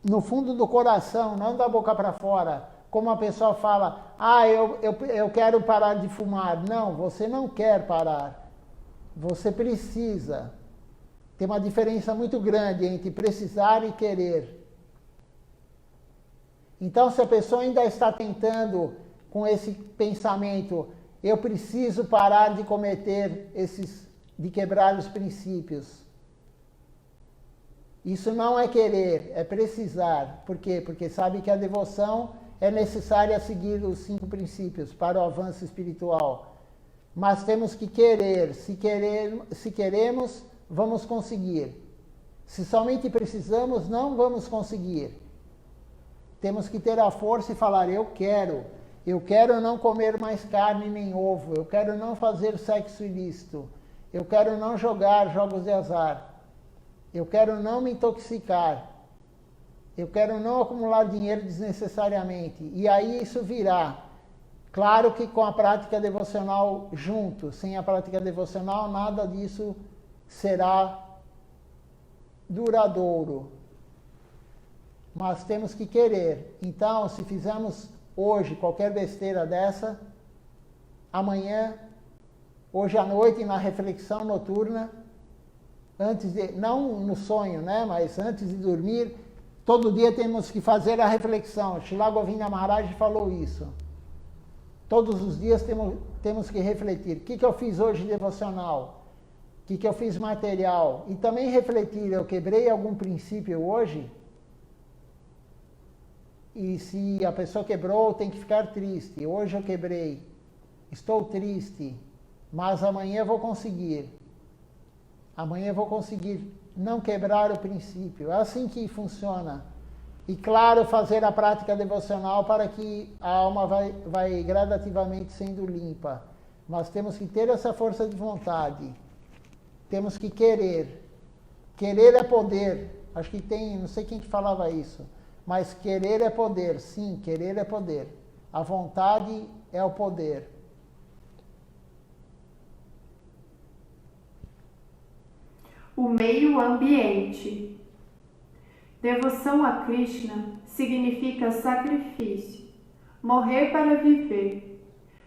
no fundo do coração, não da boca para fora. Como a pessoa fala, eu quero parar de fumar. Não, você não quer parar. Você precisa. Tem uma diferença muito grande entre precisar e querer. Então, se a pessoa ainda está tentando com esse pensamento, eu preciso parar de de quebrar os princípios. Isso não é querer, é precisar. Por quê? Porque sabe que a devoção é necessária seguir os 5 princípios para o avanço espiritual. Mas temos que querer. Se queremos, vamos conseguir. Se somente precisamos, não vamos conseguir. Temos que ter a força e falar, eu quero não comer mais carne nem ovo, eu quero não fazer sexo ilícito, eu quero não jogar jogos de azar, eu quero não me intoxicar, eu quero não acumular dinheiro desnecessariamente. E aí isso virá. Claro que com a prática devocional junto, sem a prática devocional, nada disso será duradouro. Mas temos que querer. Então, se fizermos hoje qualquer besteira dessa, amanhã, hoje à noite, na reflexão noturna, não no sonho, né, mas antes de dormir, todo dia temos que fazer a reflexão. Srila Govinda Maharaj falou isso. Todos os dias temos que refletir. O que eu fiz hoje devocional? O que eu fiz material? E também refletir, eu quebrei algum princípio hoje? E se a pessoa quebrou, tem que ficar triste. Hoje eu quebrei, estou triste, mas amanhã eu vou conseguir. Amanhã eu vou conseguir não quebrar o princípio. É assim que funciona. E claro, fazer a prática devocional para que a alma vai gradativamente sendo limpa. Mas temos que ter essa força de vontade. Temos que querer. Querer é poder. Acho que não sei quem que falava isso. Mas querer é poder, sim, querer é poder. A vontade é o poder. O meio ambiente. Devoção a Krishna significa sacrifício, morrer para viver.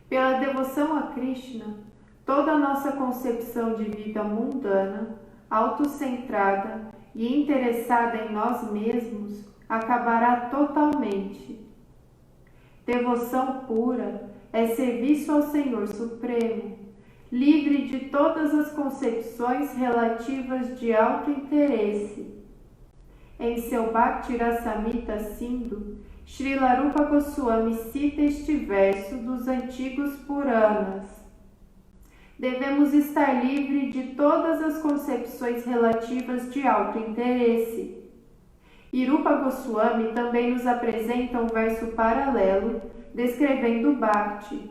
Pela devoção a Krishna, toda a nossa concepção de vida mundana, autocentrada e interessada em nós mesmos acabará totalmente. Devoção pura é serviço ao Senhor Supremo, livre de todas as concepções relativas de auto-interesse. Em seu Bhakti Rasamrita Sindhu, Srila Rupa Goswami cita este verso dos antigos Puranas. Devemos estar livres de todas as concepções relativas de auto-interesse. E Rupa Goswami também nos apresenta um verso paralelo descrevendo o Bhakti.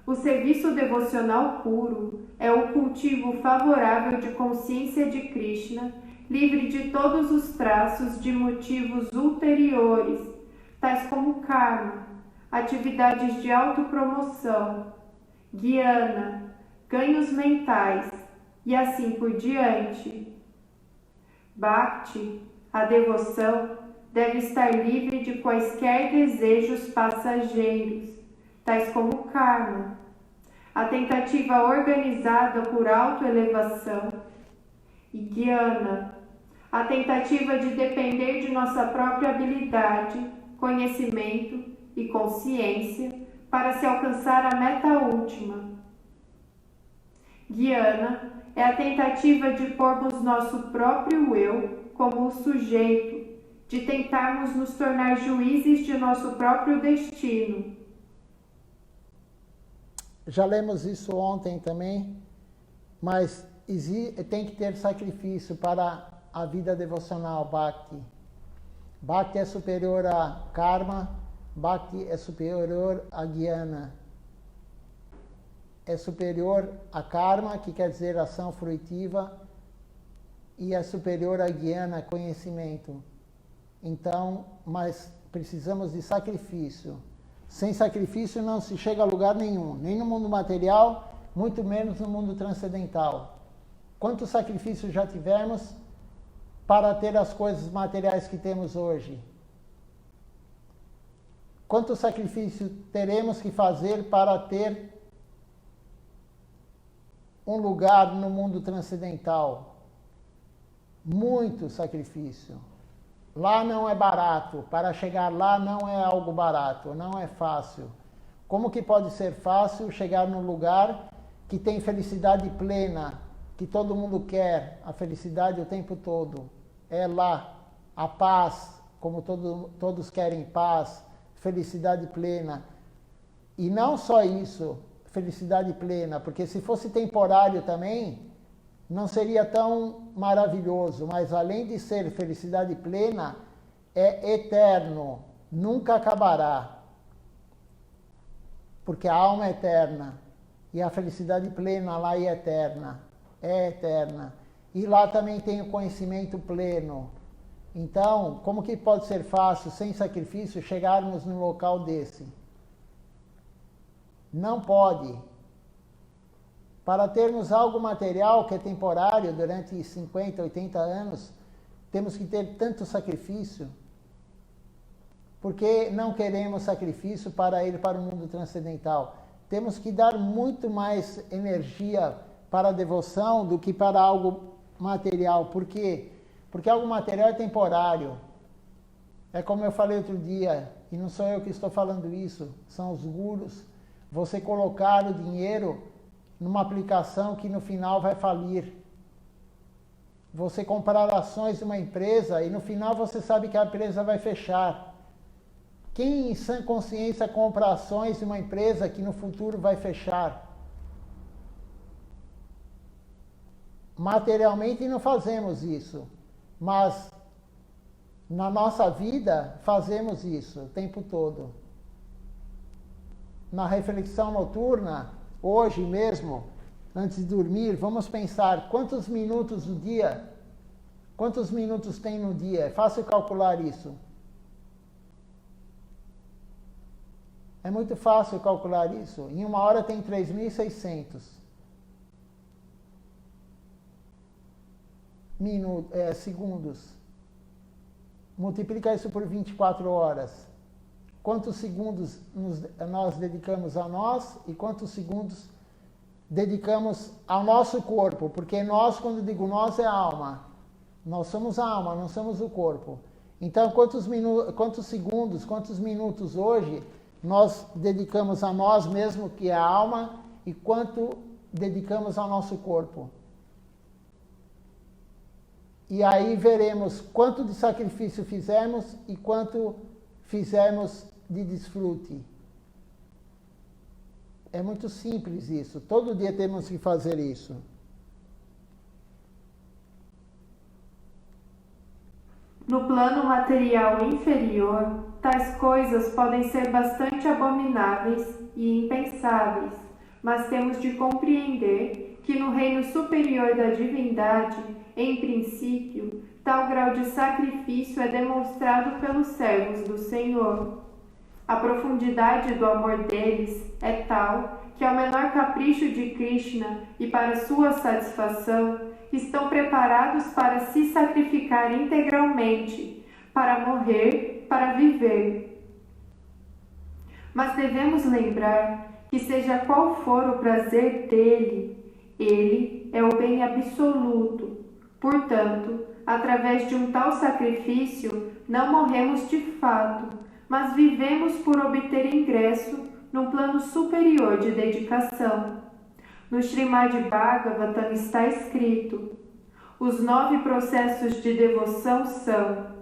O serviço devocional puro é o cultivo favorável de consciência de Krishna, livre de todos os traços de motivos ulteriores, tais como karma, atividades de autopromoção, guiana, ganhos mentais e assim por diante. Bhakti, A devoção deve estar livre de quaisquer desejos passageiros, tais como karma, a tentativa organizada por autoelevação, e jnana, a tentativa de depender de nossa própria habilidade, conhecimento e consciência para se alcançar a meta última. Jnana é a tentativa de pormos nosso próprio eu como o sujeito, de tentarmos nos tornar juízes de nosso próprio destino. Já lemos isso ontem também, mas tem que ter sacrifício para a vida devocional, Bhakti. Bhakti é superior a karma, Bhakti é superior a jnana. É superior a karma, que quer dizer ação fruitiva, e é superior a jnana, conhecimento. Então, mas precisamos de sacrifício. Sem sacrifício não se chega a lugar nenhum, nem no mundo material, muito menos no mundo transcendental. Quantos sacrifícios já tivemos para ter as coisas materiais que temos hoje? Quanto sacrifício teremos que fazer para ter um lugar no mundo transcendental? Muito sacrifício. Lá não é barato. Para chegar lá não é algo barato, não é fácil. Como que pode ser fácil chegar num lugar que tem felicidade plena, que todo mundo quer, a felicidade o tempo todo? É lá, a paz, como todos querem paz, felicidade plena. E não só isso, felicidade plena, porque se fosse temporário também, não seria tão maravilhoso, mas além de ser felicidade plena, é eterno, nunca acabará. Porque a alma é eterna, e a felicidade plena lá é eterna. E lá também tem o conhecimento pleno. Então, como que pode ser fácil, sem sacrifício, chegarmos num local desse? Não pode. Para termos algo material que é temporário durante 50, 80 anos, temos que ter tanto sacrifício. Porque não queremos sacrifício para ir para o mundo transcendental. Temos que dar muito mais energia para a devoção do que para algo material. Por quê? Porque algo material é temporário. É como eu falei outro dia, e não sou eu que estou falando isso, são os gurus. Você colocar o dinheiro numa aplicação que no final vai falir. Você comprar ações de uma empresa e no final você sabe que a empresa vai fechar. Quem em sã consciência compra ações de uma empresa que no futuro vai fechar? Materialmente não fazemos isso, mas na nossa vida fazemos isso o tempo todo. Na reflexão noturna, hoje mesmo, antes de dormir, vamos pensar quantos minutos no dia, quantos minutos tem no dia. É fácil calcular isso. É muito fácil calcular isso. Em uma hora tem 3.600 segundos. Multiplica isso por 24 horas. Quantos segundos nós dedicamos a nós e quantos segundos dedicamos ao nosso corpo? Porque nós, quando eu digo nós, é a alma. Nós somos a alma, não somos o corpo. Então, quantos segundos, quantos minutos hoje nós dedicamos a nós mesmo, que é a alma, e quanto dedicamos ao nosso corpo? E aí veremos quanto de sacrifício fizemos e quanto fizemos de desfrute. É muito simples isso. Todo dia temos que fazer isso. No plano material inferior, tais coisas podem ser bastante abomináveis e impensáveis, mas temos de compreender que no reino superior da divindade, em princípio, tal grau de sacrifício é demonstrado pelos servos do Senhor. A profundidade do amor deles é tal que, ao menor capricho de Krishna e para sua satisfação, estão preparados para se sacrificar integralmente, para morrer, para viver. Mas devemos lembrar que, seja qual for o prazer dele, ele é o bem absoluto. Portanto, através de um tal sacrifício, não morremos de fato, mas vivemos por obter ingresso num plano superior de dedicação. No Srimad Bhagavatam está escrito: os 9 processos de devoção são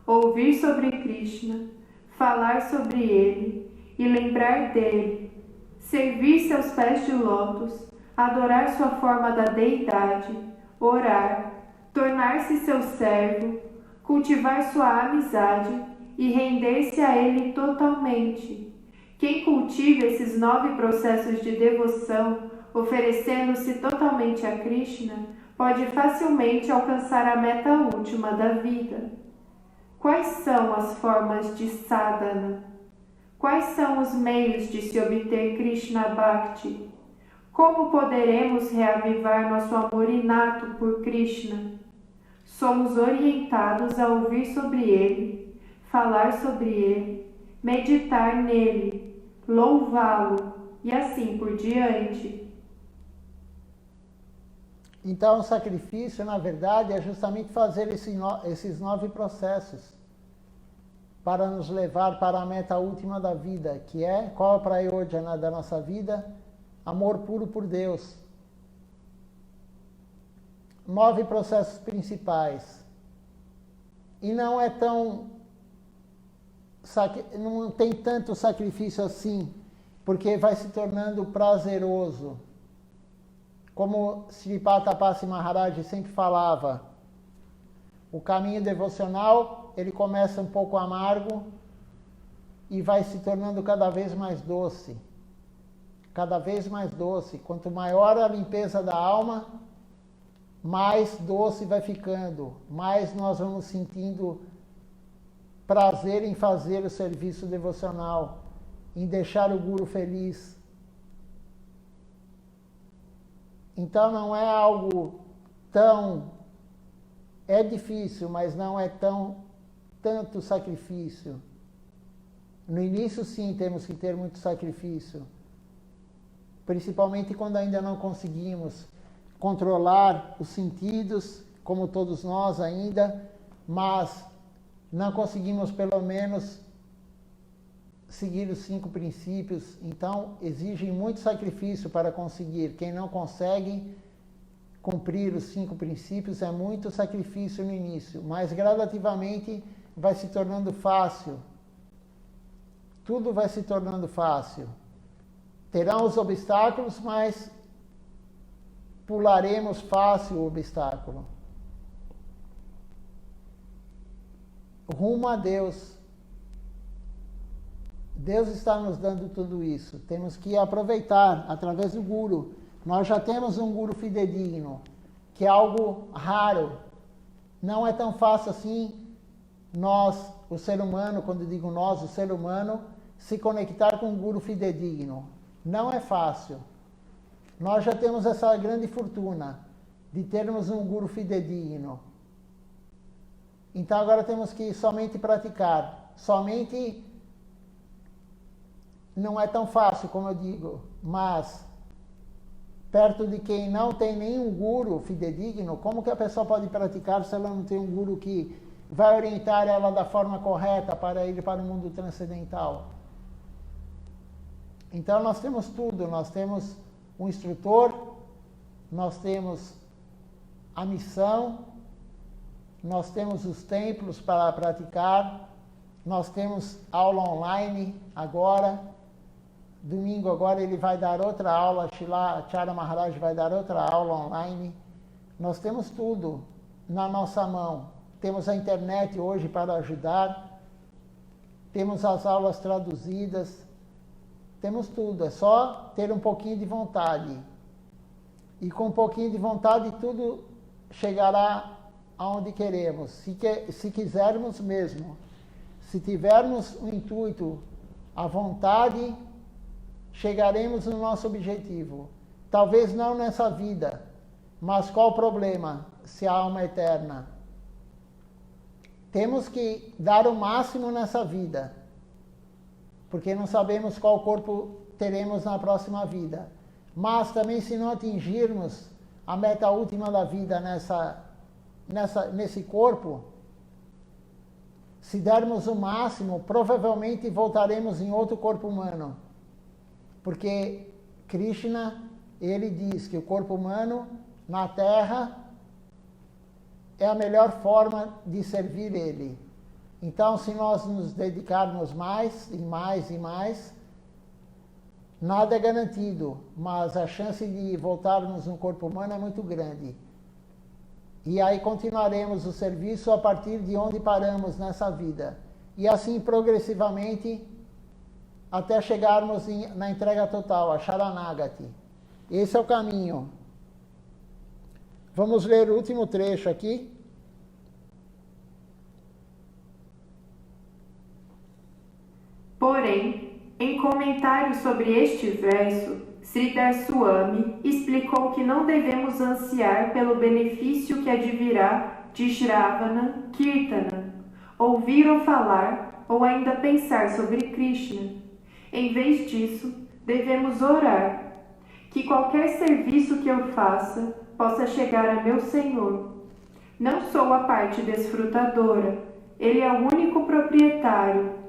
ouvir sobre Krishna, falar sobre ele e lembrar dele, servir-se aos pés de lótus, adorar sua forma da deidade, orar, tornar-se seu servo, cultivar sua amizade e render-se a ele totalmente. Quem cultiva esses 9 processos de devoção, oferecendo-se totalmente a Krishna, pode facilmente alcançar a meta última da vida. Quais são as formas de sadhana? Quais são os meios de se obter Krishna Bhakti? Como poderemos reavivar nosso amor inato por Krishna? Somos orientados a ouvir sobre ele, falar sobre ele, meditar nele, louvá-lo e assim por diante. Então, o sacrifício, na verdade, é justamente fazer esses 9 processos para nos levar para a meta última da vida, que é, qual a prayojana da nossa vida? Amor puro por Deus. 9 processos principais. E não é não tem tanto sacrifício assim, porque vai se tornando prazeroso. Como Sripata Tapasi Maharaj sempre falava, o caminho devocional, ele começa um pouco amargo e vai se tornando cada vez mais doce. Cada vez mais doce. Quanto maior a limpeza da alma, mais doce vai ficando, mais nós vamos sentindo prazer em fazer o serviço devocional, em deixar o Guru feliz. Então não é algo tão... É difícil, mas não é tanto sacrifício. No início, sim, temos que ter muito sacrifício. Principalmente quando ainda não conseguimos controlar os sentidos, como todos nós ainda, mas não conseguimos pelo menos seguir os 5 princípios. Então, exigem muito sacrifício para conseguir. Quem não consegue cumprir os 5 princípios é muito sacrifício no início, mas gradativamente vai se tornando fácil. Tudo vai se tornando fácil. Terão os obstáculos, mas pularemos fácil o obstáculo. Rumo a Deus. Deus está nos dando tudo isso. Temos que aproveitar através do Guru. Nós já temos um Guru fidedigno, que é algo raro. Não é tão fácil assim nós, o ser humano, quando digo nós, o ser humano, se conectar com um Guru fidedigno. Não é fácil. Nós já temos essa grande fortuna de termos um Guru fidedigno. Então agora temos que somente praticar. Somente não é tão fácil, como eu digo, mas perto de quem não tem nenhum Guru fidedigno, como que a pessoa pode praticar se ela não tem um Guru que vai orientar ela da forma correta para ir para o mundo transcendental? Então nós temos tudo, nós temos um instrutor, nós temos a missão, nós temos os templos para praticar, nós temos aula online agora. Domingo agora ele vai dar outra aula, Srila Acharya Maharaj vai dar outra aula online. Nós temos tudo na nossa mão. Temos a internet hoje para ajudar, temos as aulas traduzidas, temos tudo. É só ter um pouquinho de vontade. E com um pouquinho de vontade tudo chegará aonde queremos, se quisermos mesmo. Se tivermos o intuito, a vontade, chegaremos no nosso objetivo. Talvez não nessa vida, Mas qual o problema se a alma é eterna? Temos que dar o máximo nessa vida, porque não sabemos qual corpo teremos na próxima vida. Mas também, se não atingirmos a meta última da vida nesse corpo, se dermos o máximo, provavelmente voltaremos em outro corpo humano. Porque Krishna, ele diz que o corpo humano na Terra é a melhor forma de servir ele. Então, se nós nos dedicarmos mais e mais e mais, nada é garantido, mas a chance de voltarmos no corpo humano é muito grande. E aí continuaremos o serviço a partir de onde paramos nessa vida. E assim progressivamente, até chegarmos na entrega total, a Sharanagati. Esse é o caminho. Vamos ler o último trecho aqui. Porém, em comentário sobre este verso, Sridhar Swami explicou que não devemos ansiar pelo benefício que advirá de Shravana, Kirtana, ouvir ou falar, ou ainda pensar sobre Krishna. Em vez disso, devemos orar, que qualquer serviço que eu faça possa chegar a meu Senhor. Não sou a parte desfrutadora, Ele é o único proprietário.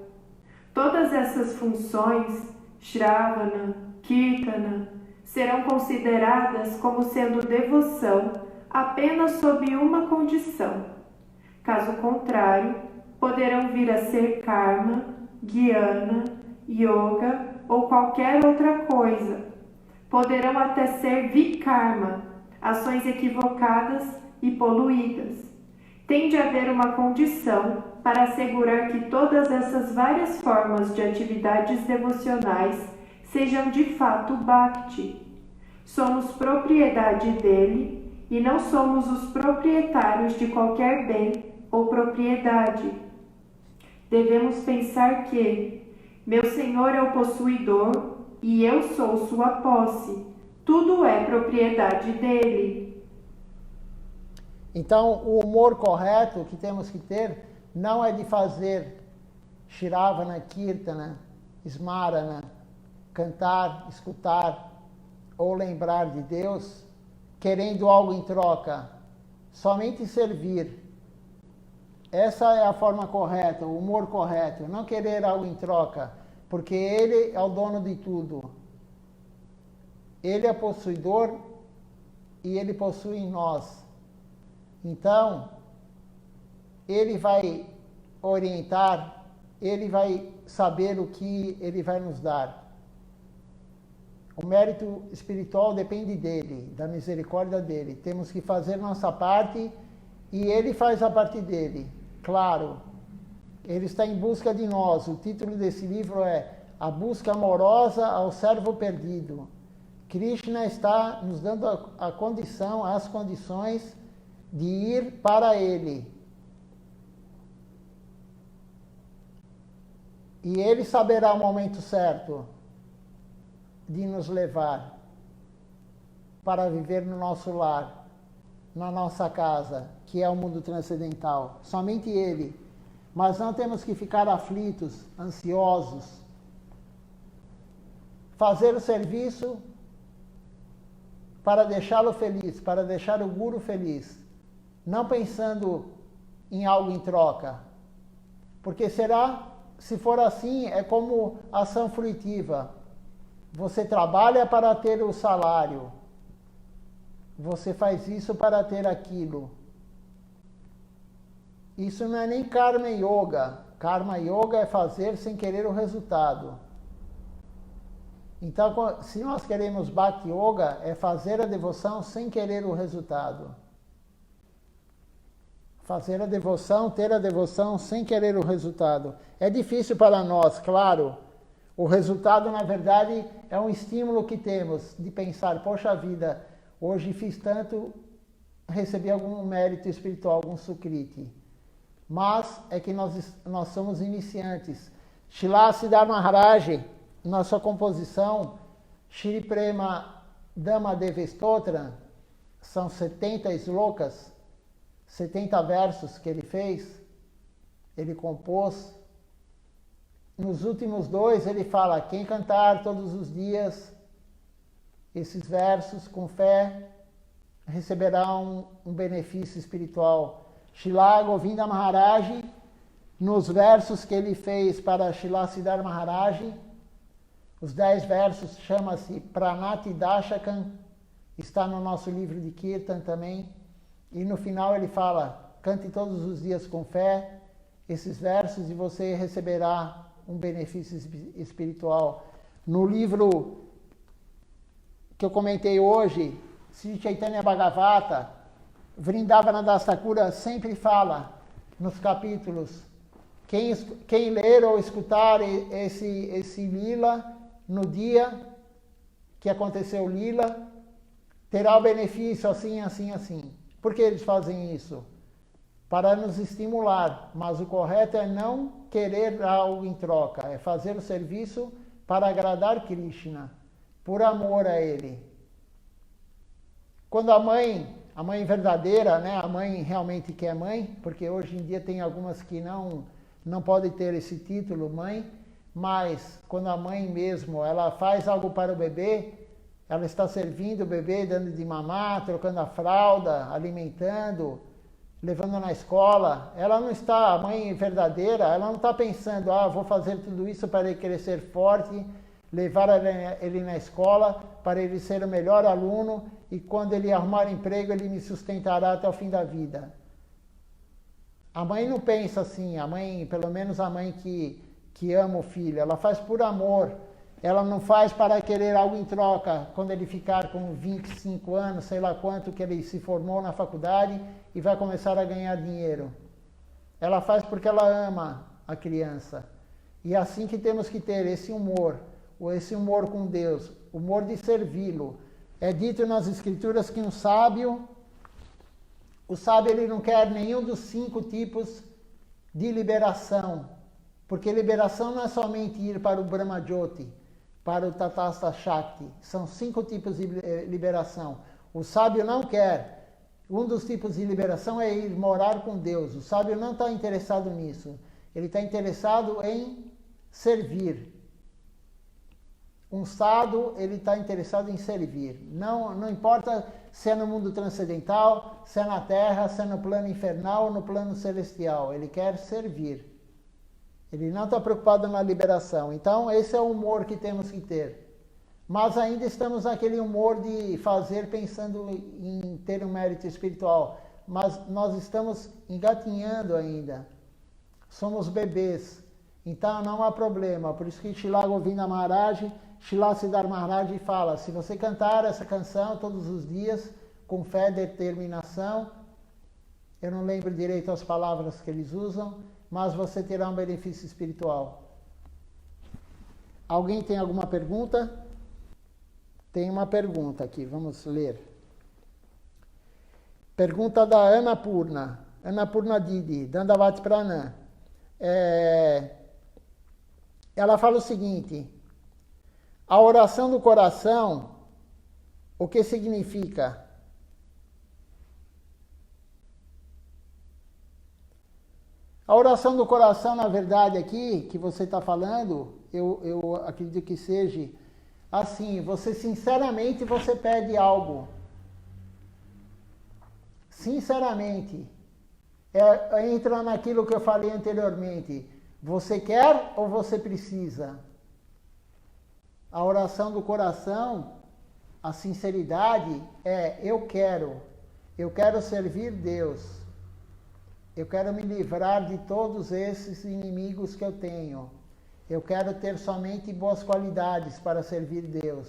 Todas essas funções, Shravana, Kirtana, serão consideradas como sendo devoção apenas sob uma condição. Caso contrário, poderão vir a ser karma, jnana, yoga ou qualquer outra coisa. Poderão até ser vikarma, ações equivocadas e poluídas. Tem de haver uma condição para assegurar que todas essas várias formas de atividades devocionais sejam de fato bhakti. Somos propriedade dele e não somos os proprietários de qualquer bem ou propriedade. Devemos pensar que meu Senhor é o possuidor e eu sou sua posse. Tudo é propriedade dele. Então, o humor correto que temos que ter não é de fazer Shravana, Kirtana, Smarana, cantar, escutar ou lembrar de Deus, querendo algo em troca, somente servir. Essa é a forma correta, o humor correto, não querer algo em troca, porque Ele é o dono de tudo. Ele é possuidor e Ele possui em nós. Então, Ele vai orientar, Ele vai saber o que Ele vai nos dar. O mérito espiritual depende dele, da misericórdia dele. Temos que fazer nossa parte e Ele faz a parte dele. Claro, Ele está em busca de nós. O título desse livro é A Busca Amorosa ao Servo Perdido. Krishna está nos dando a condição, as condições de ir para Ele. E Ele saberá o momento certo de nos levar para viver no nosso lar, na nossa casa, que é o mundo transcendental. Somente Ele. Mas não temos que ficar aflitos, ansiosos. Fazer o serviço para deixá-lo feliz, para deixar o Guru feliz. Não pensando em algo em troca. Porque se for assim, é como ação fruitiva. Você trabalha para ter o salário. Você faz isso para ter aquilo. Isso não é nem Karma Yoga. Karma Yoga é fazer sem querer o resultado. Então, se nós queremos Bhakti Yoga, é fazer a devoção sem querer o resultado. Fazer a devoção, ter a devoção sem querer o resultado. É difícil para nós, claro. O resultado, na verdade, é um estímulo que temos de pensar, poxa vida, hoje fiz tanto, recebi algum mérito espiritual, algum sukriti. Mas é que nós somos iniciantes. Srila Siddhartha Maharaj, na sua composição, Shri Prema Dhamma Deva Stotra, são 70 slokas, 70 versos que ele fez, ele compôs. Nos últimos 2 ele fala, quem cantar todos os dias esses versos com fé, receberá um benefício espiritual. Srila Govinda Maharaj, nos versos que ele fez para Srila Siddhar Maharaj, os 10 versos chama-se Pranati Dashakam, está no nosso livro de Kirtan também, e no final ele fala, cante todos os dias com fé esses versos e você receberá um benefício espiritual. No livro que eu comentei hoje, Sri Chaitanya Bhagavata, Vrindavana Das Thakura sempre fala nos capítulos, quem ler ou escutar esse lila no dia que aconteceu o lila, terá o benefício assim, assim, assim. Por que eles fazem isso? Para nos estimular, mas o correto é não querer algo em troca, é fazer o serviço para agradar Krishna, por amor a ele. Quando a mãe verdadeira, né, a mãe realmente que é mãe, porque hoje em dia tem algumas que não podem ter esse título, mãe, mas quando a mãe mesmo, ela faz algo para o bebê, ela está servindo o bebê, dando de mamar, trocando a fralda, alimentando, levando na escola, ela não está, a mãe verdadeira, ela não está pensando, vou fazer tudo isso para ele crescer forte, levar ele na escola, para ele ser o melhor aluno, e quando ele arrumar emprego, ele me sustentará até o fim da vida. A mãe não pensa assim, a mãe, pelo menos a mãe que ama o filho, ela faz por amor, ela não faz para querer algo em troca, quando ele ficar com 25 anos, sei lá quanto que ele se formou na faculdade e vai começar a ganhar dinheiro. Ela faz porque ela ama a criança. E é assim que temos que ter esse humor com Deus, humor de servi-lo. É dito nas Escrituras que o sábio ele não quer nenhum dos 5 tipos de liberação, porque liberação não é somente ir para o Brahma Jyoti, para o Tatastha Shakti, são 5 tipos de liberação. O sábio não quer. Um dos tipos de liberação é ir morar com Deus. O sábio não está interessado nisso. Ele está interessado em servir. Um sadhu, ele está interessado em servir. Não importa se é no mundo transcendental, se é na terra, se é no plano infernal ou no plano celestial. Ele quer servir. Ele não está preocupado na liberação. Então, esse é o humor que temos que ter. Mas ainda estamos naquele humor de fazer pensando em ter um mérito espiritual. Mas nós estamos engatinhando ainda. Somos bebês. Então, não há problema. Por isso que Srila Govinda Maharaj, Srila Siddhar Maharaj fala, se você cantar essa canção todos os dias, com fé e determinação, eu não lembro direito as palavras que eles usam, mas você terá um benefício espiritual. Alguém tem alguma pergunta? Tem uma pergunta aqui, vamos ler. Pergunta da Ana Purna Didi, Dandavat Pranam. Ela fala o seguinte, a oração do coração, o que significa? A oração do coração, na verdade, aqui, que você está falando, eu acredito que seja assim, você sinceramente você pede algo. Sinceramente. Entra naquilo que eu falei anteriormente. Você quer ou você precisa? A oração do coração, a sinceridade é eu quero servir Deus. Eu quero me livrar de todos esses inimigos que eu tenho. Eu quero ter somente boas qualidades para servir Deus.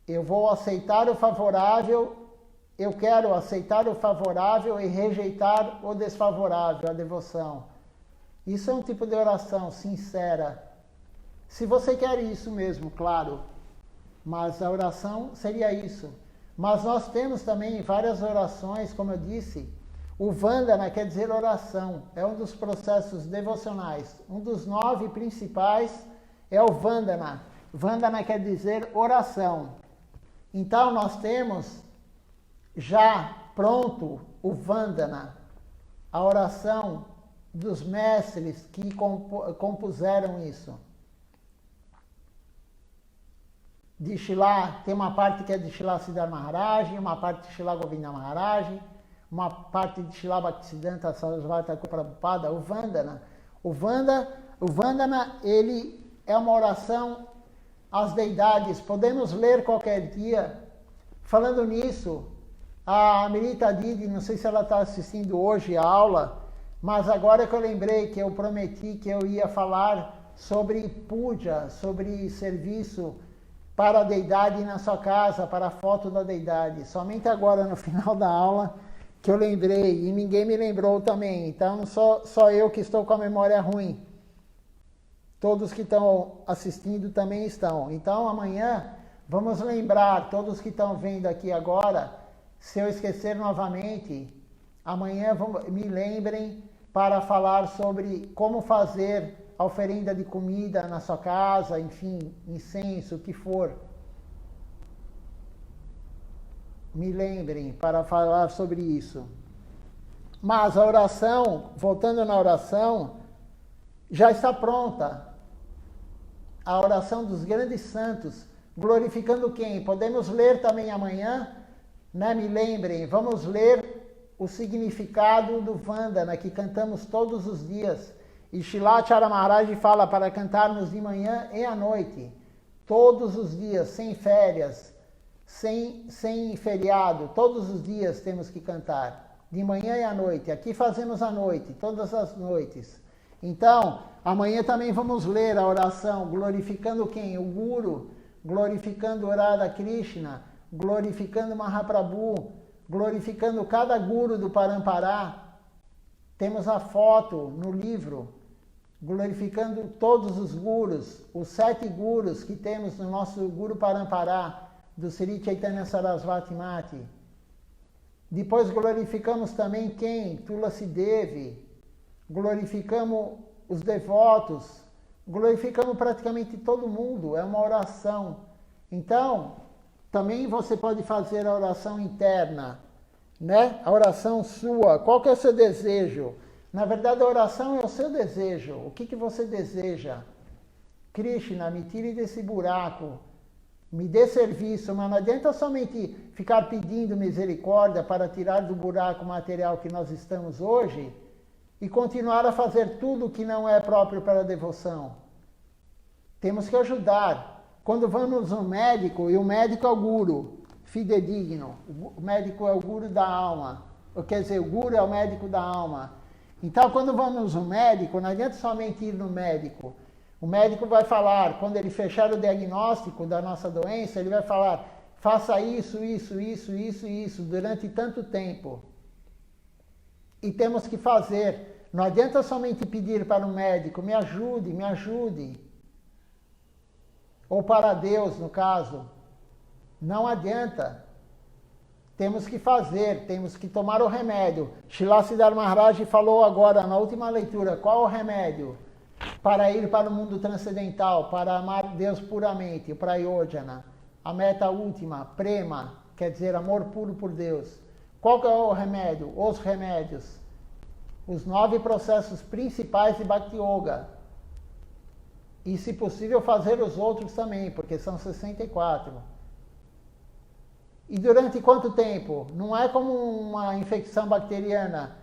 Eu vou aceitar o favorável, eu quero aceitar o favorável e rejeitar o desfavorável, a devoção. Isso é um tipo de oração sincera. Se você quer isso mesmo, claro. Mas a oração seria isso. Mas nós temos também várias orações, como eu disse. O Vandana quer dizer oração, é um dos processos devocionais. Um dos 9 principais é o Vandana. Vandana quer dizer oração. Então nós temos já pronto o Vandana, a oração dos mestres que compuseram isso. De Shila, tem uma parte que é de Shila Siddhar Maharaj, uma parte de Shila Govinda Maharaj, uma parte de Shila Bhaktisiddhanta Sarasvati Prabhupada, o Vandana. O Vandana, ele é uma oração às deidades. Podemos ler qualquer dia. Falando nisso, a Amrita Didi, não sei se ela está assistindo hoje a aula, mas agora que eu lembrei que eu prometi que eu ia falar sobre puja, sobre serviço para a deidade na sua casa, para a foto da deidade. Somente agora, no final da aula, que eu lembrei, e ninguém me lembrou também. Então, só eu que estou com a memória ruim. Todos que estão assistindo também estão. Então, amanhã, vamos lembrar, todos que estão vendo aqui agora, se eu esquecer novamente, amanhã me lembrem para falar sobre como fazer a oferenda de comida na sua casa, enfim, incenso, o que for. Me lembrem para falar sobre isso. Mas a oração, voltando na oração, já está pronta. A oração dos grandes santos, glorificando quem? Podemos ler também amanhã, né? Me lembrem, vamos ler o significado do Vandana, que cantamos todos os dias. E Shilacharya Maharaj fala para cantarmos de manhã e à noite, todos os dias, sem férias, sem feriado, todos os dias temos que cantar, de manhã e à noite. Aqui fazemos à noite, todas as noites. Então, amanhã também vamos ler a oração, glorificando quem? O Guru, glorificando Radha Krishna, glorificando Mahaprabhu, glorificando cada Guru do Parampara. Temos a foto no livro, glorificando todos os Gurus, os 7 Gurus que temos no nosso Guru Parampara, do Sri Chaitanya Sarasvati Mati. Depois glorificamos também quem? Tulasi Devi. Glorificamos os devotos. Glorificamos praticamente todo mundo. É uma oração. Então, também você pode fazer a oração interna, né? A oração sua. Qual que é o seu desejo? Na verdade, a oração é o seu desejo. O que você deseja? Krishna, me tire desse buraco. Me dê serviço, mas não adianta somente ficar pedindo misericórdia para tirar do buraco material que nós estamos hoje e continuar a fazer tudo que não é próprio para a devoção. Temos que ajudar. Quando vamos no médico, e o médico é o guru, fidedigno, o médico é o guru da alma, quer dizer, o guru é o médico da alma. Então, quando vamos no médico, não adianta somente ir no médico. O médico vai falar, quando ele fechar o diagnóstico da nossa doença, ele vai falar, faça isso, durante tanto tempo. E temos que fazer. Não adianta somente pedir para o médico, me ajude. Ou para Deus, no caso. Não adianta. Temos que fazer, temos que tomar o remédio. Shila Siddhar Maharaj falou agora, na última leitura, qual é o remédio? Para ir para o mundo transcendental, para amar Deus puramente, o Prayojana, a meta última, Prema, quer dizer amor puro por Deus. Qual que é o remédio? Os remédios. Os 9 processos principais de Bhakti Yoga. E, se possível, fazer os outros também, porque são 64. E durante quanto tempo? Não é como uma infecção bacteriana.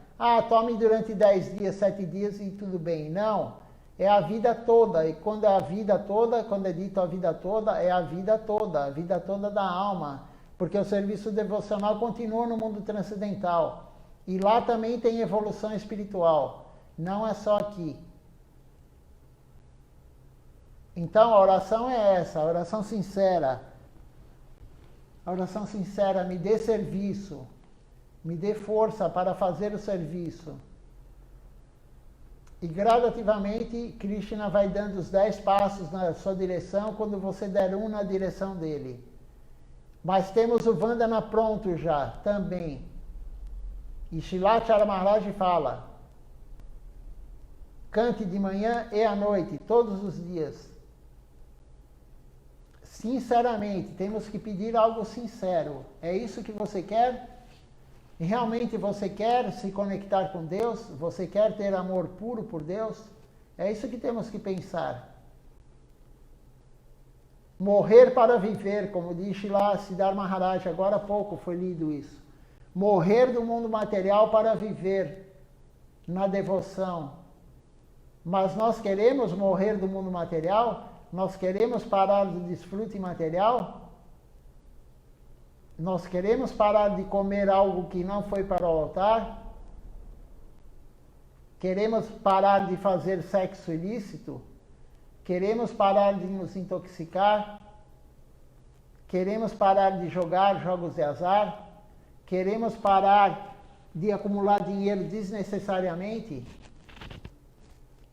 Tome durante 10 dias, 7 dias e tudo bem. Não. É a vida toda, e quando é a vida toda, quando é dito a vida toda, é a vida toda da alma, porque o serviço devocional continua no mundo transcendental, e lá também tem evolução espiritual, não é só aqui. Então a oração é essa, a oração sincera. A oração sincera, me dê serviço, me dê força para fazer o serviço. E gradativamente, Krishna vai dando os 10 passos na sua direção, quando você der um na direção dele. Mas temos o Vandana pronto já, também. E Shilacharya Maharaj fala, cante de manhã e à noite, todos os dias. Sinceramente, temos que pedir algo sincero. É isso que você quer? E realmente você quer se conectar com Deus? Você quer ter amor puro por Deus? É isso que temos que pensar. Morrer para viver, como disse lá Siddhar Maharaj, agora há pouco foi lido isso. Morrer do mundo material para viver na devoção. Mas nós queremos morrer do mundo material? Nós queremos parar do desfrute material? Nós queremos parar de comer algo que não foi para o altar? Queremos parar de fazer sexo ilícito? Queremos parar de nos intoxicar? Queremos parar de jogar jogos de azar? Queremos parar de acumular dinheiro desnecessariamente?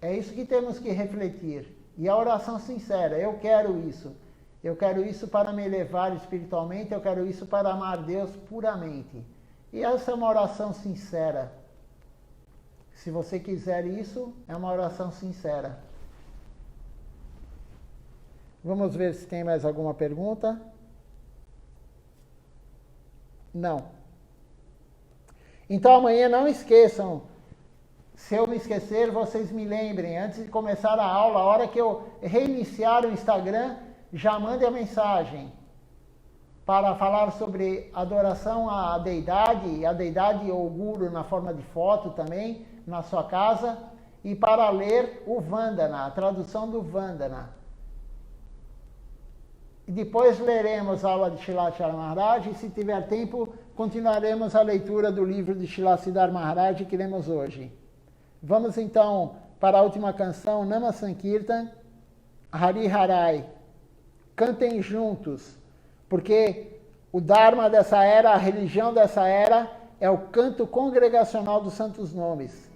É isso que temos que refletir. E a oração sincera, eu quero isso. Eu quero isso para me elevar espiritualmente, eu quero isso para amar Deus puramente. E essa é uma oração sincera. Se você quiser isso, é uma oração sincera. Vamos ver se tem mais alguma pergunta. Não. Então amanhã não esqueçam. Se eu me esquecer, vocês me lembrem. Antes de começar a aula, a hora que eu reiniciar o Instagram, já mande a mensagem para falar sobre adoração à deidade ou guru na forma de foto também, na sua casa, e para ler o Vandana, a tradução do Vandana. E depois leremos a aula de Srila Maharaj e, se tiver tempo, continuaremos a leitura do livro de Srila Siddhar Maharaj que lemos hoje. Vamos então para a última canção, Nama Sankirtan, Hari Harai. Cantem juntos, porque o Dharma dessa era, a religião dessa era, é o canto congregacional dos santos nomes.